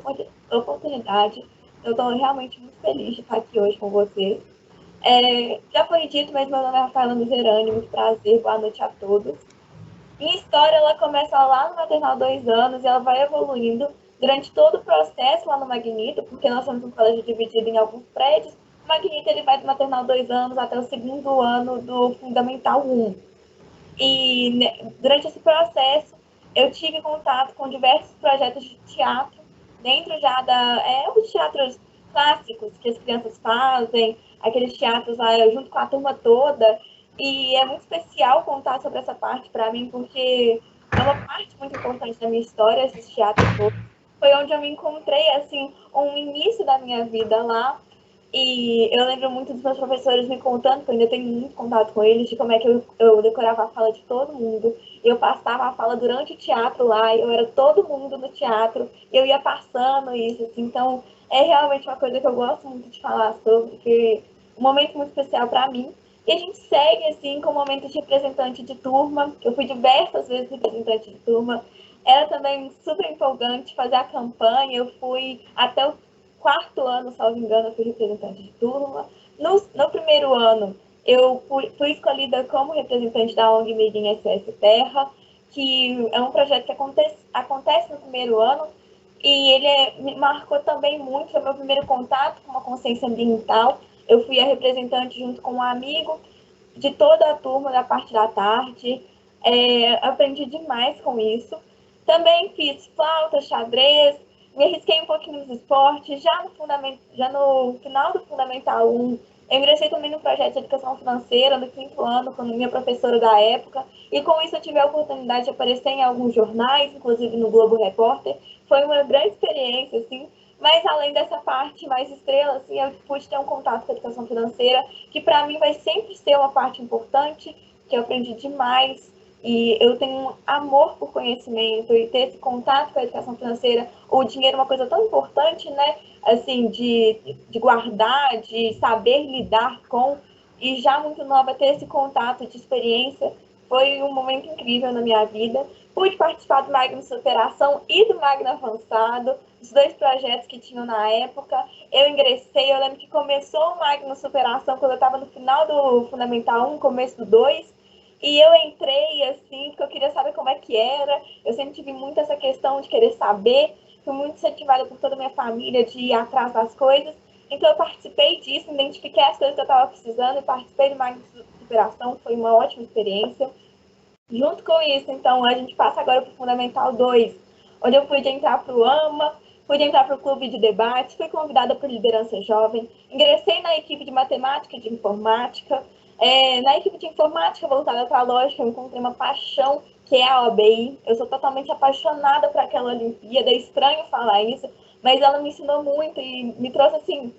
oportunidade. Eu estou realmente muito feliz de estar aqui hoje com vocês. Já foi dito, mas meu nome é Rafaela Miserani, muito prazer, boa noite a todos. Minha história, ela começa lá no maternal 2 anos e ela vai evoluindo durante todo o processo lá no Magnito, porque nós somos um colégio dividido em alguns prédios, o Magnito ele vai do maternal 2 anos até o segundo ano do fundamental 1. E durante esse processo eu tive contato com diversos projetos de teatro, dentro já os teatros clássicos que as crianças fazem, aqueles teatros lá junto com a turma toda, e é muito especial contar sobre essa parte para mim, porque é uma parte muito importante da minha história, esses teatros todos. Foi onde eu me encontrei, assim, um início da minha vida lá, e eu lembro muito dos meus professores me contando, que eu ainda tenho muito contato com eles, de como é que eu decorava a fala de todo mundo. Eu passava a fala durante o teatro lá, eu era todo mundo no teatro, eu ia passando isso, assim. Então, é realmente uma coisa que eu gosto muito de falar sobre, que é um momento muito especial para mim. E a gente segue, assim, com o momento de representante de turma. Eu fui diversas vezes representante de turma. Era também super empolgante fazer a campanha. Eu fui até o 4º ano, salvo engano, eu fui representante de turma. No primeiro ano, eu fui escolhida como representante da ONG Made in SOS Terra, que é um projeto que acontece no primeiro ano, e ele me marcou também muito, foi meu primeiro contato com uma consciência ambiental. Eu fui a representante junto com um amigo de toda a turma da parte da tarde, aprendi demais com isso. Também fiz flauta, xadrez, me arrisquei um pouquinho nos esportes. Já no final do Fundamental 1, eu ingressei também no projeto de educação financeira, no 5º ano, com a minha professora da época. E com isso eu tive a oportunidade de aparecer em alguns jornais, inclusive no Globo Repórter. Foi uma grande experiência, assim. Mas além dessa parte mais estrela, assim, eu pude ter um contato com a educação financeira, que para mim vai sempre ser uma parte importante, que eu aprendi demais. E eu tenho um amor por conhecimento e ter esse contato com a educação financeira. O dinheiro é uma coisa tão importante, né? Assim, de guardar, de saber lidar com. E já muito nova, ter esse contato de experiência foi um momento incrível na minha vida. Pude participar do Magno Superação e do Magno Avançado, os 2 projetos que tinham na época. Eu ingressei, eu lembro que começou o Magno Superação quando eu estava no final do Fundamental 1, começo do 2, e eu entrei, assim, porque eu queria saber como é que era. Eu sempre tive muito essa questão de querer saber, fui muito incentivada por toda a minha família de ir atrás das coisas. Então eu participei disso, identifiquei as coisas que eu estava precisando e participei do Magno Superação, foi uma ótima experiência. Junto com isso, então, a gente passa agora para o Fundamental 2, onde eu pude entrar para o AMA, pude entrar para o Clube de Debates, fui convidada por Liderança Jovem, ingressei na equipe de Matemática e de Informática. Na equipe de Informática voltada para a lógica, eu encontrei uma paixão, que é a OBI. Eu sou totalmente apaixonada por aquela Olimpíada, é estranho falar isso, mas ela me ensinou muito e me trouxe, assim,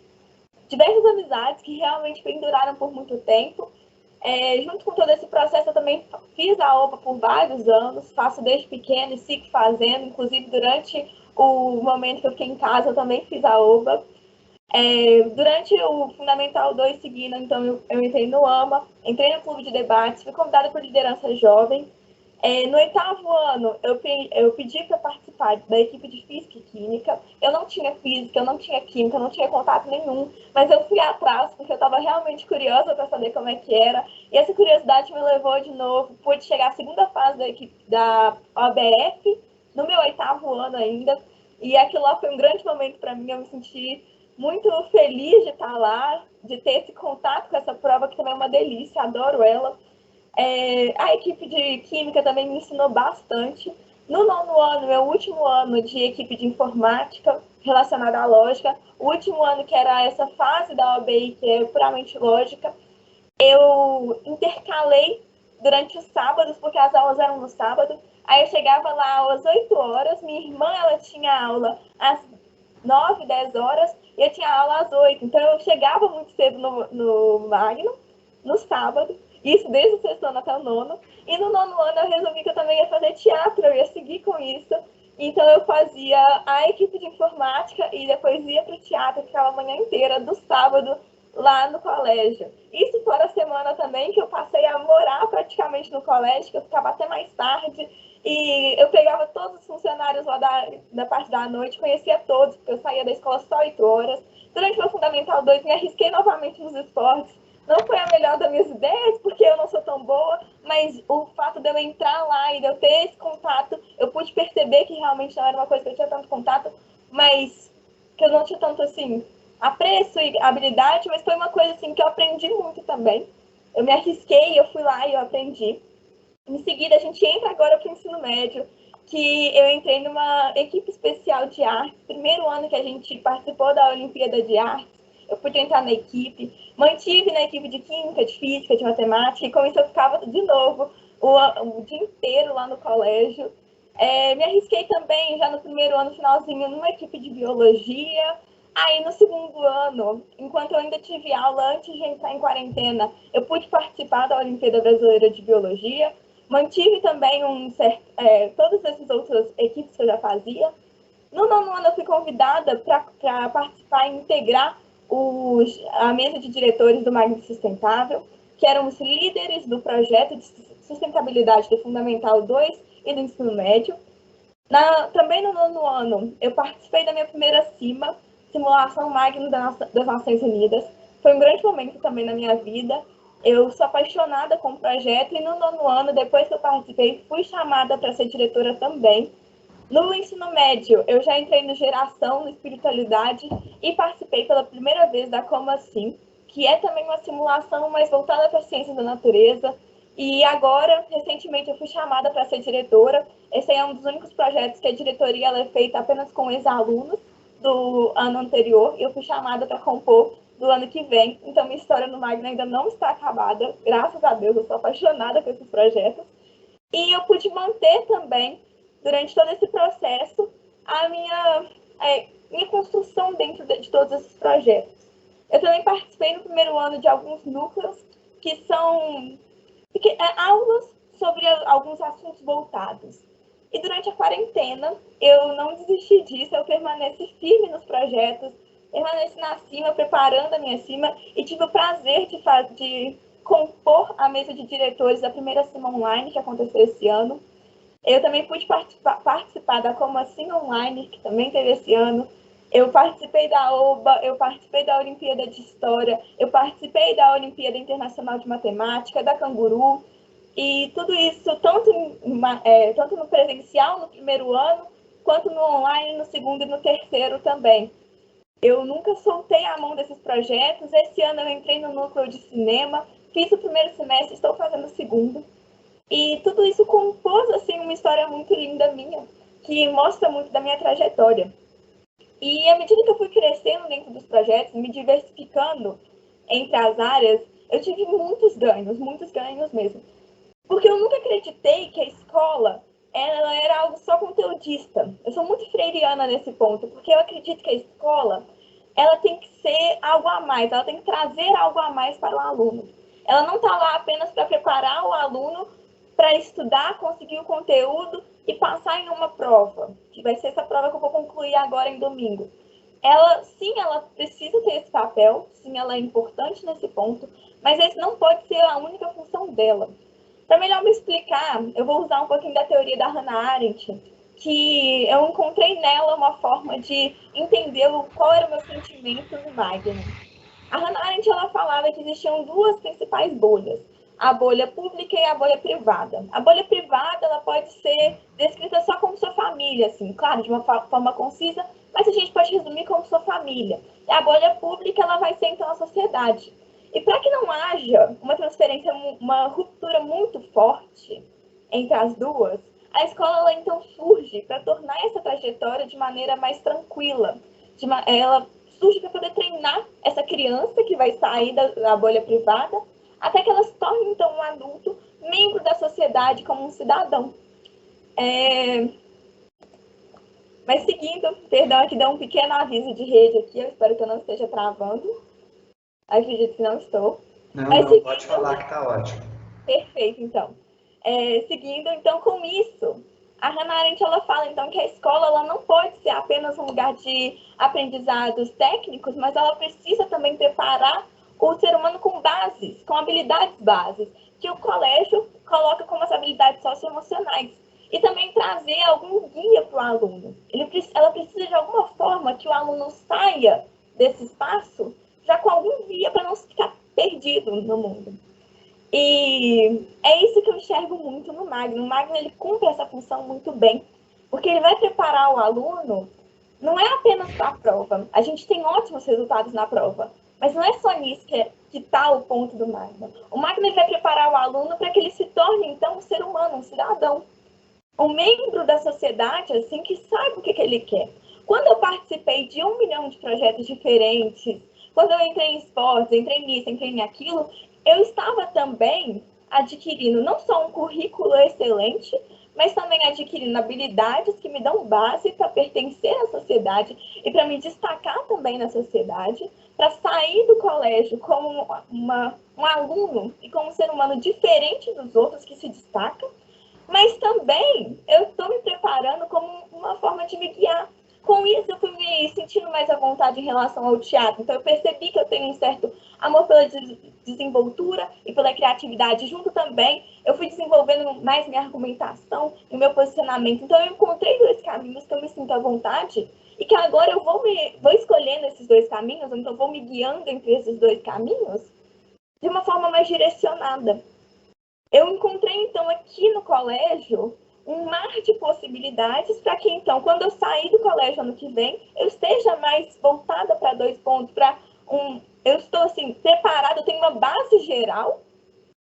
diversas amizades que realmente perduraram por muito tempo. Junto com todo esse processo, eu também fiz a OPA por vários anos, faço desde pequeno e sigo fazendo, inclusive durante o momento que eu fiquei em casa, eu também fiz a OPA. Durante o Fundamental 2 seguindo, então eu entrei no AMA, entrei no Clube de Debates, fui convidada por Liderança Jovem. No 8º ano, eu pedi para participar da equipe de Física e Química. Eu não tinha Física, eu não tinha Química, eu não tinha contato nenhum, mas eu fui atrás porque eu estava realmente curiosa para saber como é que era. E essa curiosidade me levou de novo, pude chegar à segunda fase da equipe da OBF, no meu 8º ano ainda. E aquilo lá foi um grande momento para mim, eu me senti muito feliz de estar lá, de ter esse contato com essa prova, que também é uma delícia, adoro ela. A equipe de Química também me ensinou bastante. No 9º ano, meu último ano de equipe de Informática, relacionada à lógica, o último ano que era essa fase da OBI, que é puramente lógica, eu intercalei durante os sábados, porque as aulas eram no sábado. Aí eu chegava lá às 8 horas, minha irmã ela tinha aula às 9, 10 horas, e eu tinha aula às 8. Então eu chegava muito cedo no Magno, no sábado, isso desde o 6º ano até o 9º. E no 9º ano eu resolvi que eu também ia fazer teatro, eu ia seguir com isso. Então eu fazia a equipe de informática e depois ia para o teatro, ficava a manhã inteira do sábado lá no colégio. Isso fora a semana também, que eu passei a morar praticamente no colégio, que eu ficava até mais tarde. E eu pegava todos os funcionários lá da parte da noite, conhecia todos, porque eu saía da escola só 8 horas. Durante o meu Fundamental 2, me arrisquei novamente nos esportes. Não foi a melhor das minhas ideias, porque eu não sou tão boa, mas o fato de eu entrar lá e de eu ter esse contato, eu pude perceber que realmente não era uma coisa que eu tinha tanto contato, mas que eu não tinha tanto, assim, apreço e habilidade, mas foi uma coisa, assim, que eu aprendi muito também. Eu me arrisquei, eu fui lá e eu aprendi. Em seguida, a gente entra agora para o ensino médio, que eu entrei numa equipe especial de artes. Primeiro ano que a gente participou da Olimpíada de Artes, eu pude entrar na equipe, mantive na equipe de química, de física, de matemática, e com isso eu ficava de novo o dia inteiro lá no colégio. Me arrisquei também, já no primeiro ano, finalzinho, numa equipe de biologia. Aí, no segundo ano, enquanto eu ainda tive aula antes de entrar em quarentena, eu pude participar da Olimpíada Brasileira de Biologia. Mantive também todas essas outras equipes que eu já fazia. No nono ano, eu fui convidada para participar e integrar a mesa de diretores do Magno Sustentável, que eram os líderes do projeto de sustentabilidade do Fundamental 2 e do ensino médio. Também no nono ano, eu participei da minha primeira simulação Magno das Nações Unidas. Foi um grande momento também na minha vida. Eu sou apaixonada com o projeto e no nono ano, depois que eu participei, fui chamada para ser diretora também. No ensino médio, eu já entrei no Geração, no Espiritualidade e participei pela primeira vez da Como Assim, que é também uma simulação mais voltada para a ciência da natureza. E agora, recentemente, eu fui chamada para ser diretora. Esse é um dos únicos projetos que a diretoria ela é feita apenas com ex-alunos do ano anterior, e eu fui chamada para compor do ano que vem. Então, minha história no Magno ainda não está acabada, graças a Deus, eu sou apaixonada com esses projetos. E eu pude manter também, durante todo esse processo, a minha construção dentro de todos esses projetos. Eu também participei no primeiro ano de alguns núcleos, que são aulas sobre alguns assuntos voltados. E durante a quarentena, eu não desisti disso, eu permaneci firme nos projetos, permaneci na cima, preparando a minha cima, e tive o prazer de compor a mesa de diretores da primeira cima online, que aconteceu esse ano. Eu também pude participar da Como Assim Online, que também teve esse ano. Eu participei da OBA, eu participei da Olimpíada de História, eu participei da Olimpíada Internacional de Matemática, da Canguru, e tudo isso, tanto no presencial, no primeiro ano, quanto no online, no segundo e no terceiro também. Eu nunca soltei a mão desses projetos. Esse ano eu entrei no núcleo de cinema, fiz o primeiro semestre, estou fazendo o segundo. E tudo isso compôs assim, uma história muito linda minha, que mostra muito da minha trajetória. E à medida que eu fui crescendo dentro dos projetos, me diversificando entre as áreas, eu tive muitos ganhos mesmo. Porque eu nunca acreditei que a escola ela era algo só conteudista. Eu sou muito freiriana nesse ponto, porque eu acredito que a escola ela tem que ser algo a mais, ela tem que trazer algo a mais para o aluno. Ela não está lá apenas para preparar o aluno para estudar, conseguir o conteúdo e passar em uma prova, que vai ser essa prova que eu vou concluir agora em domingo. Ela precisa ter esse papel, sim, ela é importante nesse ponto, mas esse não pode ser a única função dela. Para melhor me explicar, eu vou usar um pouquinho da teoria da Hannah Arendt, que eu encontrei nela uma forma de entender qual era o meu sentimento no Magno. A Hannah Arendt ela falava que existiam duas principais bolhas, a bolha pública e a bolha privada. A bolha privada ela pode ser descrita só como sua família, assim, claro, de uma forma concisa, mas a gente pode resumir como sua família. E a bolha pública ela vai ser então a sociedade. E para que não haja uma transferência, uma ruptura muito forte entre as duas, a escola ela, então surge para tornar essa trajetória de maneira mais tranquila. Ela surge para poder treinar essa criança que vai sair da bolha privada até que ela se torne, então, um adulto, membro da sociedade como um cidadão. Mas seguindo, perdão, aqui dá um pequeno aviso de rede aqui, eu espero que eu não esteja travando. Acredito que não estou. Não, seguindo, pode falar que está ótimo. Perfeito, então. Seguindo, então, com isso, a Hannah Arendt ela fala, então, que a escola ela não pode ser apenas um lugar de aprendizados técnicos, mas ela precisa também preparar o ser humano com bases, com habilidades bases, que o colégio coloca como as habilidades socioemocionais. E também trazer algum guia para o aluno. Ela precisa, de alguma forma, que o aluno saia desse espaço já com algum guia para não ficar perdido no mundo. E é isso que eu enxergo muito no Magno. O Magno ele cumpre essa função muito bem. porque ele vai preparar o aluno, não é apenas para a prova. A gente tem ótimos resultados na prova, mas não é só nisso que está o ponto do Magno. O Magno vai preparar o aluno para que ele se torne, então, um ser humano, um cidadão, um membro da sociedade, assim, que sabe o que ele quer. Quando eu participei de 1 milhão de projetos diferentes, quando eu entrei em esportes, entrei nisso, entrei naquilo, eu estava também adquirindo não só um currículo excelente, mas também adquirindo habilidades que me dão base para pertencer à sociedade e para me destacar também na sociedade, para sair do colégio como um aluno e como um ser humano diferente dos outros que se destaca, mas também eu estou me preparando como uma forma de me guiar. Com isso, eu fui me sentindo mais à vontade em relação ao teatro. Então, eu percebi que eu tenho um certo amor pela desenvoltura e pela criatividade. Junto também, eu fui desenvolvendo mais minha argumentação e meu posicionamento. Então, eu encontrei 2 caminhos que eu me sinto à vontade e que agora eu vou escolhendo esses 2 caminhos, então vou me guiando entre esses 2 caminhos de uma forma mais direcionada. Eu encontrei, então, aqui no colégio, um mar de possibilidades para que, então, quando eu sair do colégio ano que vem, eu esteja mais voltada para 2 pontos, eu estou, assim, preparada, eu tenho uma base geral,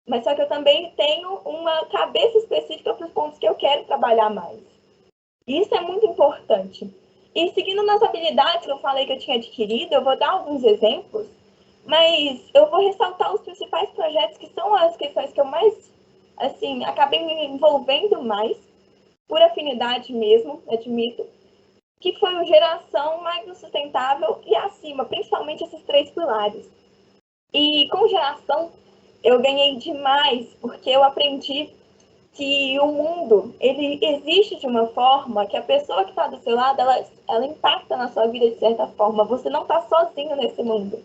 mas só que eu também tenho uma cabeça específica para os pontos que eu quero trabalhar mais. Isso é muito importante. E seguindo nas habilidades que eu falei que eu tinha adquirido, eu vou dar alguns exemplos, mas eu vou ressaltar os principais projetos que são as questões que eu mais, assim, acabei me envolvendo mais, por afinidade mesmo, admito, que foi o geração, Magno sustentável e acima, principalmente esses 3 pilares. E com geração, eu ganhei demais, porque eu aprendi que o mundo, ele existe de uma forma que a pessoa que está do seu lado, ela impacta na sua vida de certa forma. Você não está sozinho nesse mundo.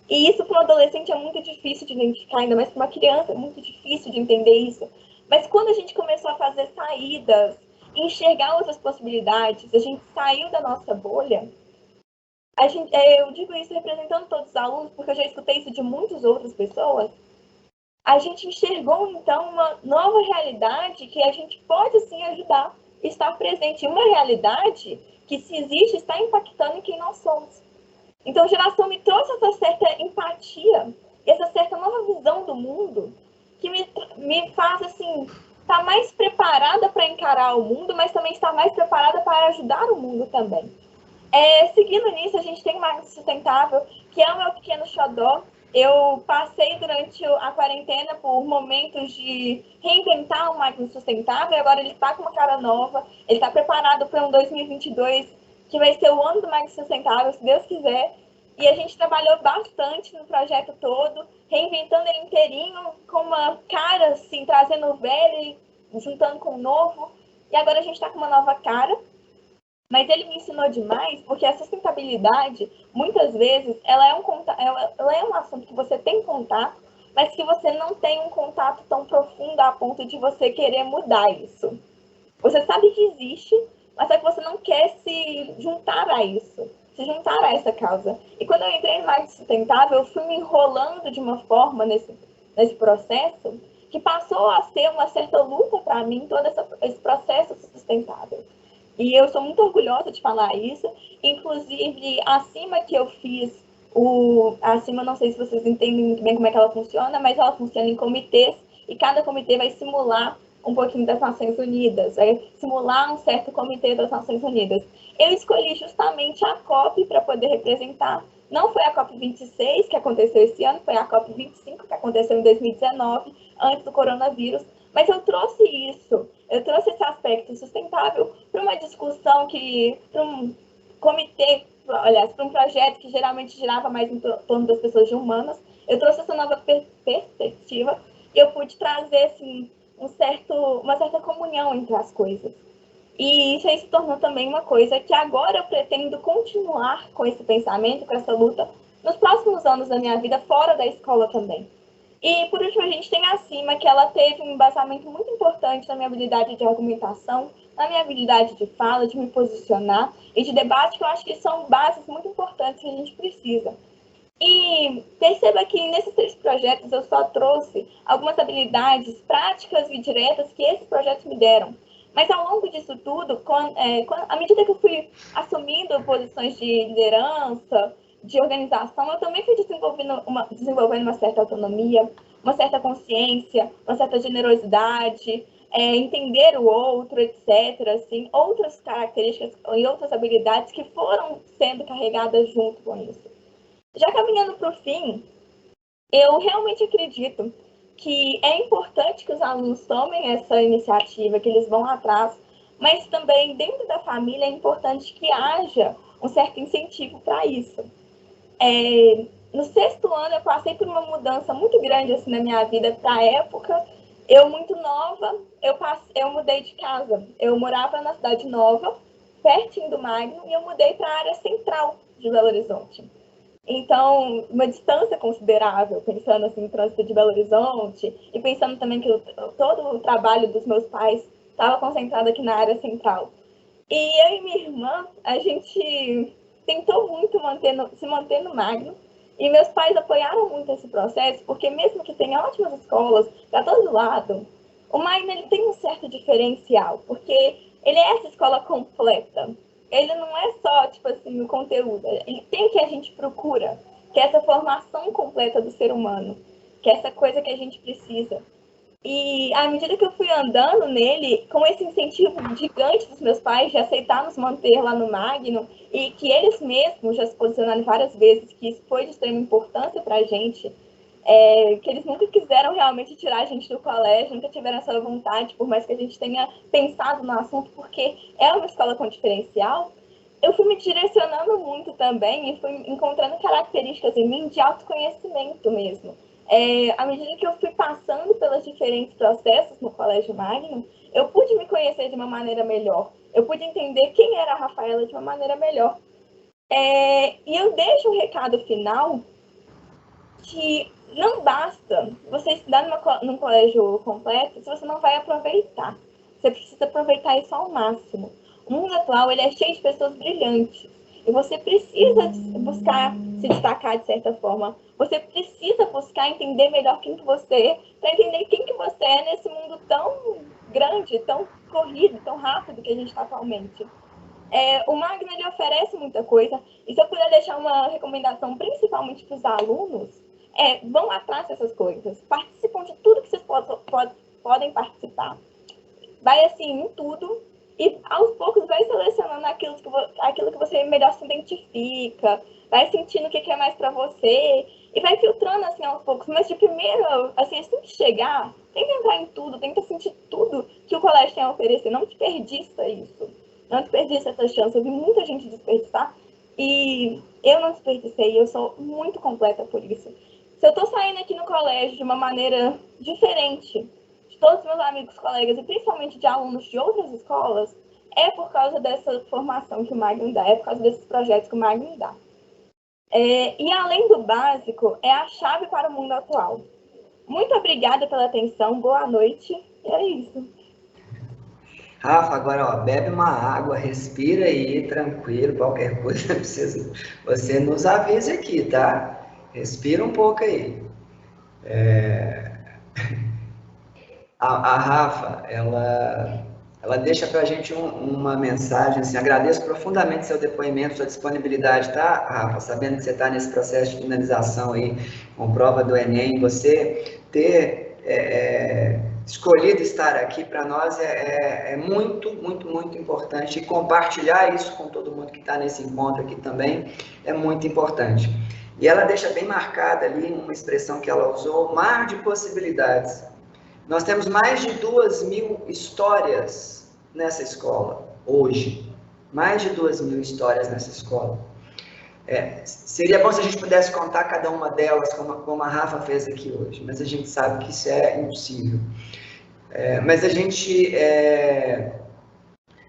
E isso para um adolescente é muito difícil de identificar, ainda mais para uma criança é muito difícil de entender isso. Mas quando a gente começou a fazer saídas, enxergar outras possibilidades, a gente saiu da nossa bolha, eu digo isso representando todos os alunos, porque eu já escutei isso de muitas outras pessoas, a gente enxergou, então, uma nova realidade que a gente pode, sim, ajudar, estar presente em uma realidade que, se existe, está impactando em quem nós somos. Então, a geração me trouxe essa certa empatia, essa certa nova visão do mundo, que me faz, assim, estar mais preparada para encarar o mundo, mas também estar mais preparada para ajudar o mundo também. Seguindo nisso, a gente tem o Magno Sustentável, que é o meu pequeno xodó. Eu passei durante a quarentena por momentos de reinventar o Magno Sustentável, e agora ele está com uma cara nova, ele está preparado para um 2022, que vai ser o ano do Magno Sustentável, se Deus quiser. E a gente trabalhou bastante no projeto todo, reinventando ele inteirinho, com uma cara, assim, trazendo o velho e juntando com o novo. E agora a gente está com uma nova cara. Mas ele me ensinou demais, porque a sustentabilidade, muitas vezes, ela é um assunto que você tem contato, mas que você não tem um contato tão profundo a ponto de você querer mudar isso. Você sabe que existe, mas é que você não quer se juntar a isso, se juntar a essa causa. E quando eu entrei no Magno Sustentável, eu fui me enrolando de uma forma nesse processo, que passou a ser uma certa luta para mim, todo esse processo sustentável. E eu sou muito orgulhosa de falar isso. Inclusive, acima que eu fiz, acima, não sei se vocês entendem muito bem como é que ela funciona, mas ela funciona em comitês, e cada comitê vai simular um pouquinho das Nações Unidas, vai simular um certo comitê das Nações Unidas. Eu escolhi justamente a COP para poder representar. Não foi a COP 26 que aconteceu esse ano, foi a COP 25 que aconteceu em 2019, antes do coronavírus. Mas eu trouxe esse aspecto sustentável para uma discussão para um comitê, aliás, para um projeto que geralmente girava mais em torno das pessoas de humanas. Eu trouxe essa nova perspectiva e eu pude trazer, assim, uma certa comunhão entre as coisas. E isso aí se tornou também uma coisa que agora eu pretendo continuar com esse pensamento, com essa luta, nos próximos anos da minha vida, fora da escola também. E, por último, a gente tem a Cima, que ela teve um embasamento muito importante na minha habilidade de argumentação, na minha habilidade de fala, de me posicionar e de debate, que eu acho que são bases muito importantes que a gente precisa. E perceba que nesses 3 projetos eu só trouxe algumas habilidades práticas e diretas que esses projetos me deram. Mas ao longo disso tudo, à medida que eu fui assumindo posições de liderança, de organização, eu também fui desenvolvendo uma certa autonomia, uma certa consciência, uma certa generosidade, entender o outro, etc. Assim, outras características e outras habilidades que foram sendo carregadas junto com isso. Já caminhando para o fim, eu realmente acredito que é importante que os alunos tomem essa iniciativa, que eles vão atrás, mas também dentro da família é importante que haja um certo incentivo para isso. No 6º ano eu passei por uma mudança muito grande assim, na minha vida para a época. Eu muito nova, eu mudei de casa. Eu morava na Cidade Nova, pertinho do Magno, e eu mudei para a área central de Belo Horizonte. Então, uma distância considerável, pensando assim, no trânsito de Belo Horizonte, e pensando também que todo o trabalho dos meus pais estava concentrado aqui na área central. E eu e minha irmã, a gente tentou muito se manter no Magno, e meus pais apoiaram muito esse processo, porque mesmo que tenha ótimas escolas para todo lado, o Magno ele tem um certo diferencial, porque ele é essa escola completa. Ele não é só, tipo assim, o conteúdo. Ele tem o que a gente procura, que é essa formação completa do ser humano, que é essa coisa que a gente precisa. E à medida que eu fui andando nele, com esse incentivo gigante dos meus pais de aceitar nos manter lá no Magno, e que eles mesmos já se posicionaram várias vezes, que isso foi de extrema importância para a gente, que eles nunca quiseram realmente tirar a gente do colégio, nunca tiveram essa vontade, por mais que a gente tenha pensado no assunto, porque é uma escola com diferencial. Eu fui me direcionando muito também e fui encontrando características em mim de autoconhecimento mesmo. À medida que eu fui passando pelos diferentes processos no Colégio Magno, eu pude me conhecer de uma maneira melhor. Eu pude entender quem era a Rafaela de uma maneira melhor. E eu deixo um recado final que não basta você estudar num colégio completo se você não vai aproveitar. Você precisa aproveitar isso ao máximo. O mundo atual ele é cheio de pessoas brilhantes. E você precisa buscar se destacar de certa forma. Você precisa buscar entender melhor quem que você é, para entender quem que você é nesse mundo tão grande, tão corrido, tão rápido que a gente está atualmente. O Magno ele oferece muita coisa. E se eu puder deixar uma recomendação, principalmente para os alunos, vão atrás dessas coisas. Participam de tudo que vocês podem participar. Vai assim, em tudo. E aos poucos vai selecionando aquilo que você melhor se identifica. Vai sentindo o que é mais para você. E vai filtrando assim aos poucos. Mas de primeiro, assim que chegar, tenta entrar em tudo. Tenta sentir tudo que o colégio tem a oferecer. Não desperdiça isso. Não desperdiça essa chance. Eu vi muita gente desperdiçar. E eu não desperdicei. Eu sou muito completa por isso. Se eu estou saindo aqui no colégio de uma maneira diferente de todos os meus amigos, colegas, e principalmente de alunos de outras escolas, é por causa dessa formação que o Magno dá, é por causa desses projetos que o Magno dá. E além do básico, é a chave para o mundo atual. Muito obrigada pela atenção, boa noite, e é isso. Rafa, agora bebe uma água, respira aí, tranquilo, qualquer coisa você nos avise aqui, tá? Respira um pouco aí. A Rafa, ela deixa para a gente uma mensagem, assim, agradeço profundamente seu depoimento, sua disponibilidade, tá, Rafa? Sabendo que você está nesse processo de finalização aí, com prova do Enem, você ter escolhido estar aqui, para nós é muito, muito, muito importante, e compartilhar isso com todo mundo que está nesse encontro aqui também é muito importante. E ela deixa bem marcada ali uma expressão que ela usou, mar de possibilidades. Nós temos mais de 2.000 histórias nessa escola, hoje. Mais de 2.000 histórias nessa escola. Seria bom se a gente pudesse contar cada uma delas, como a Rafa fez aqui hoje, mas a gente sabe que isso é impossível. Mas a gente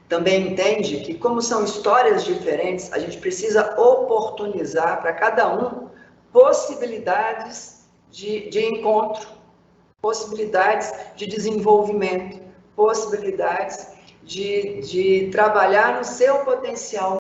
também entende que, como são histórias diferentes, a gente precisa oportunizar para cada um possibilidades de encontro, possibilidades de desenvolvimento, possibilidades de trabalhar no seu potencial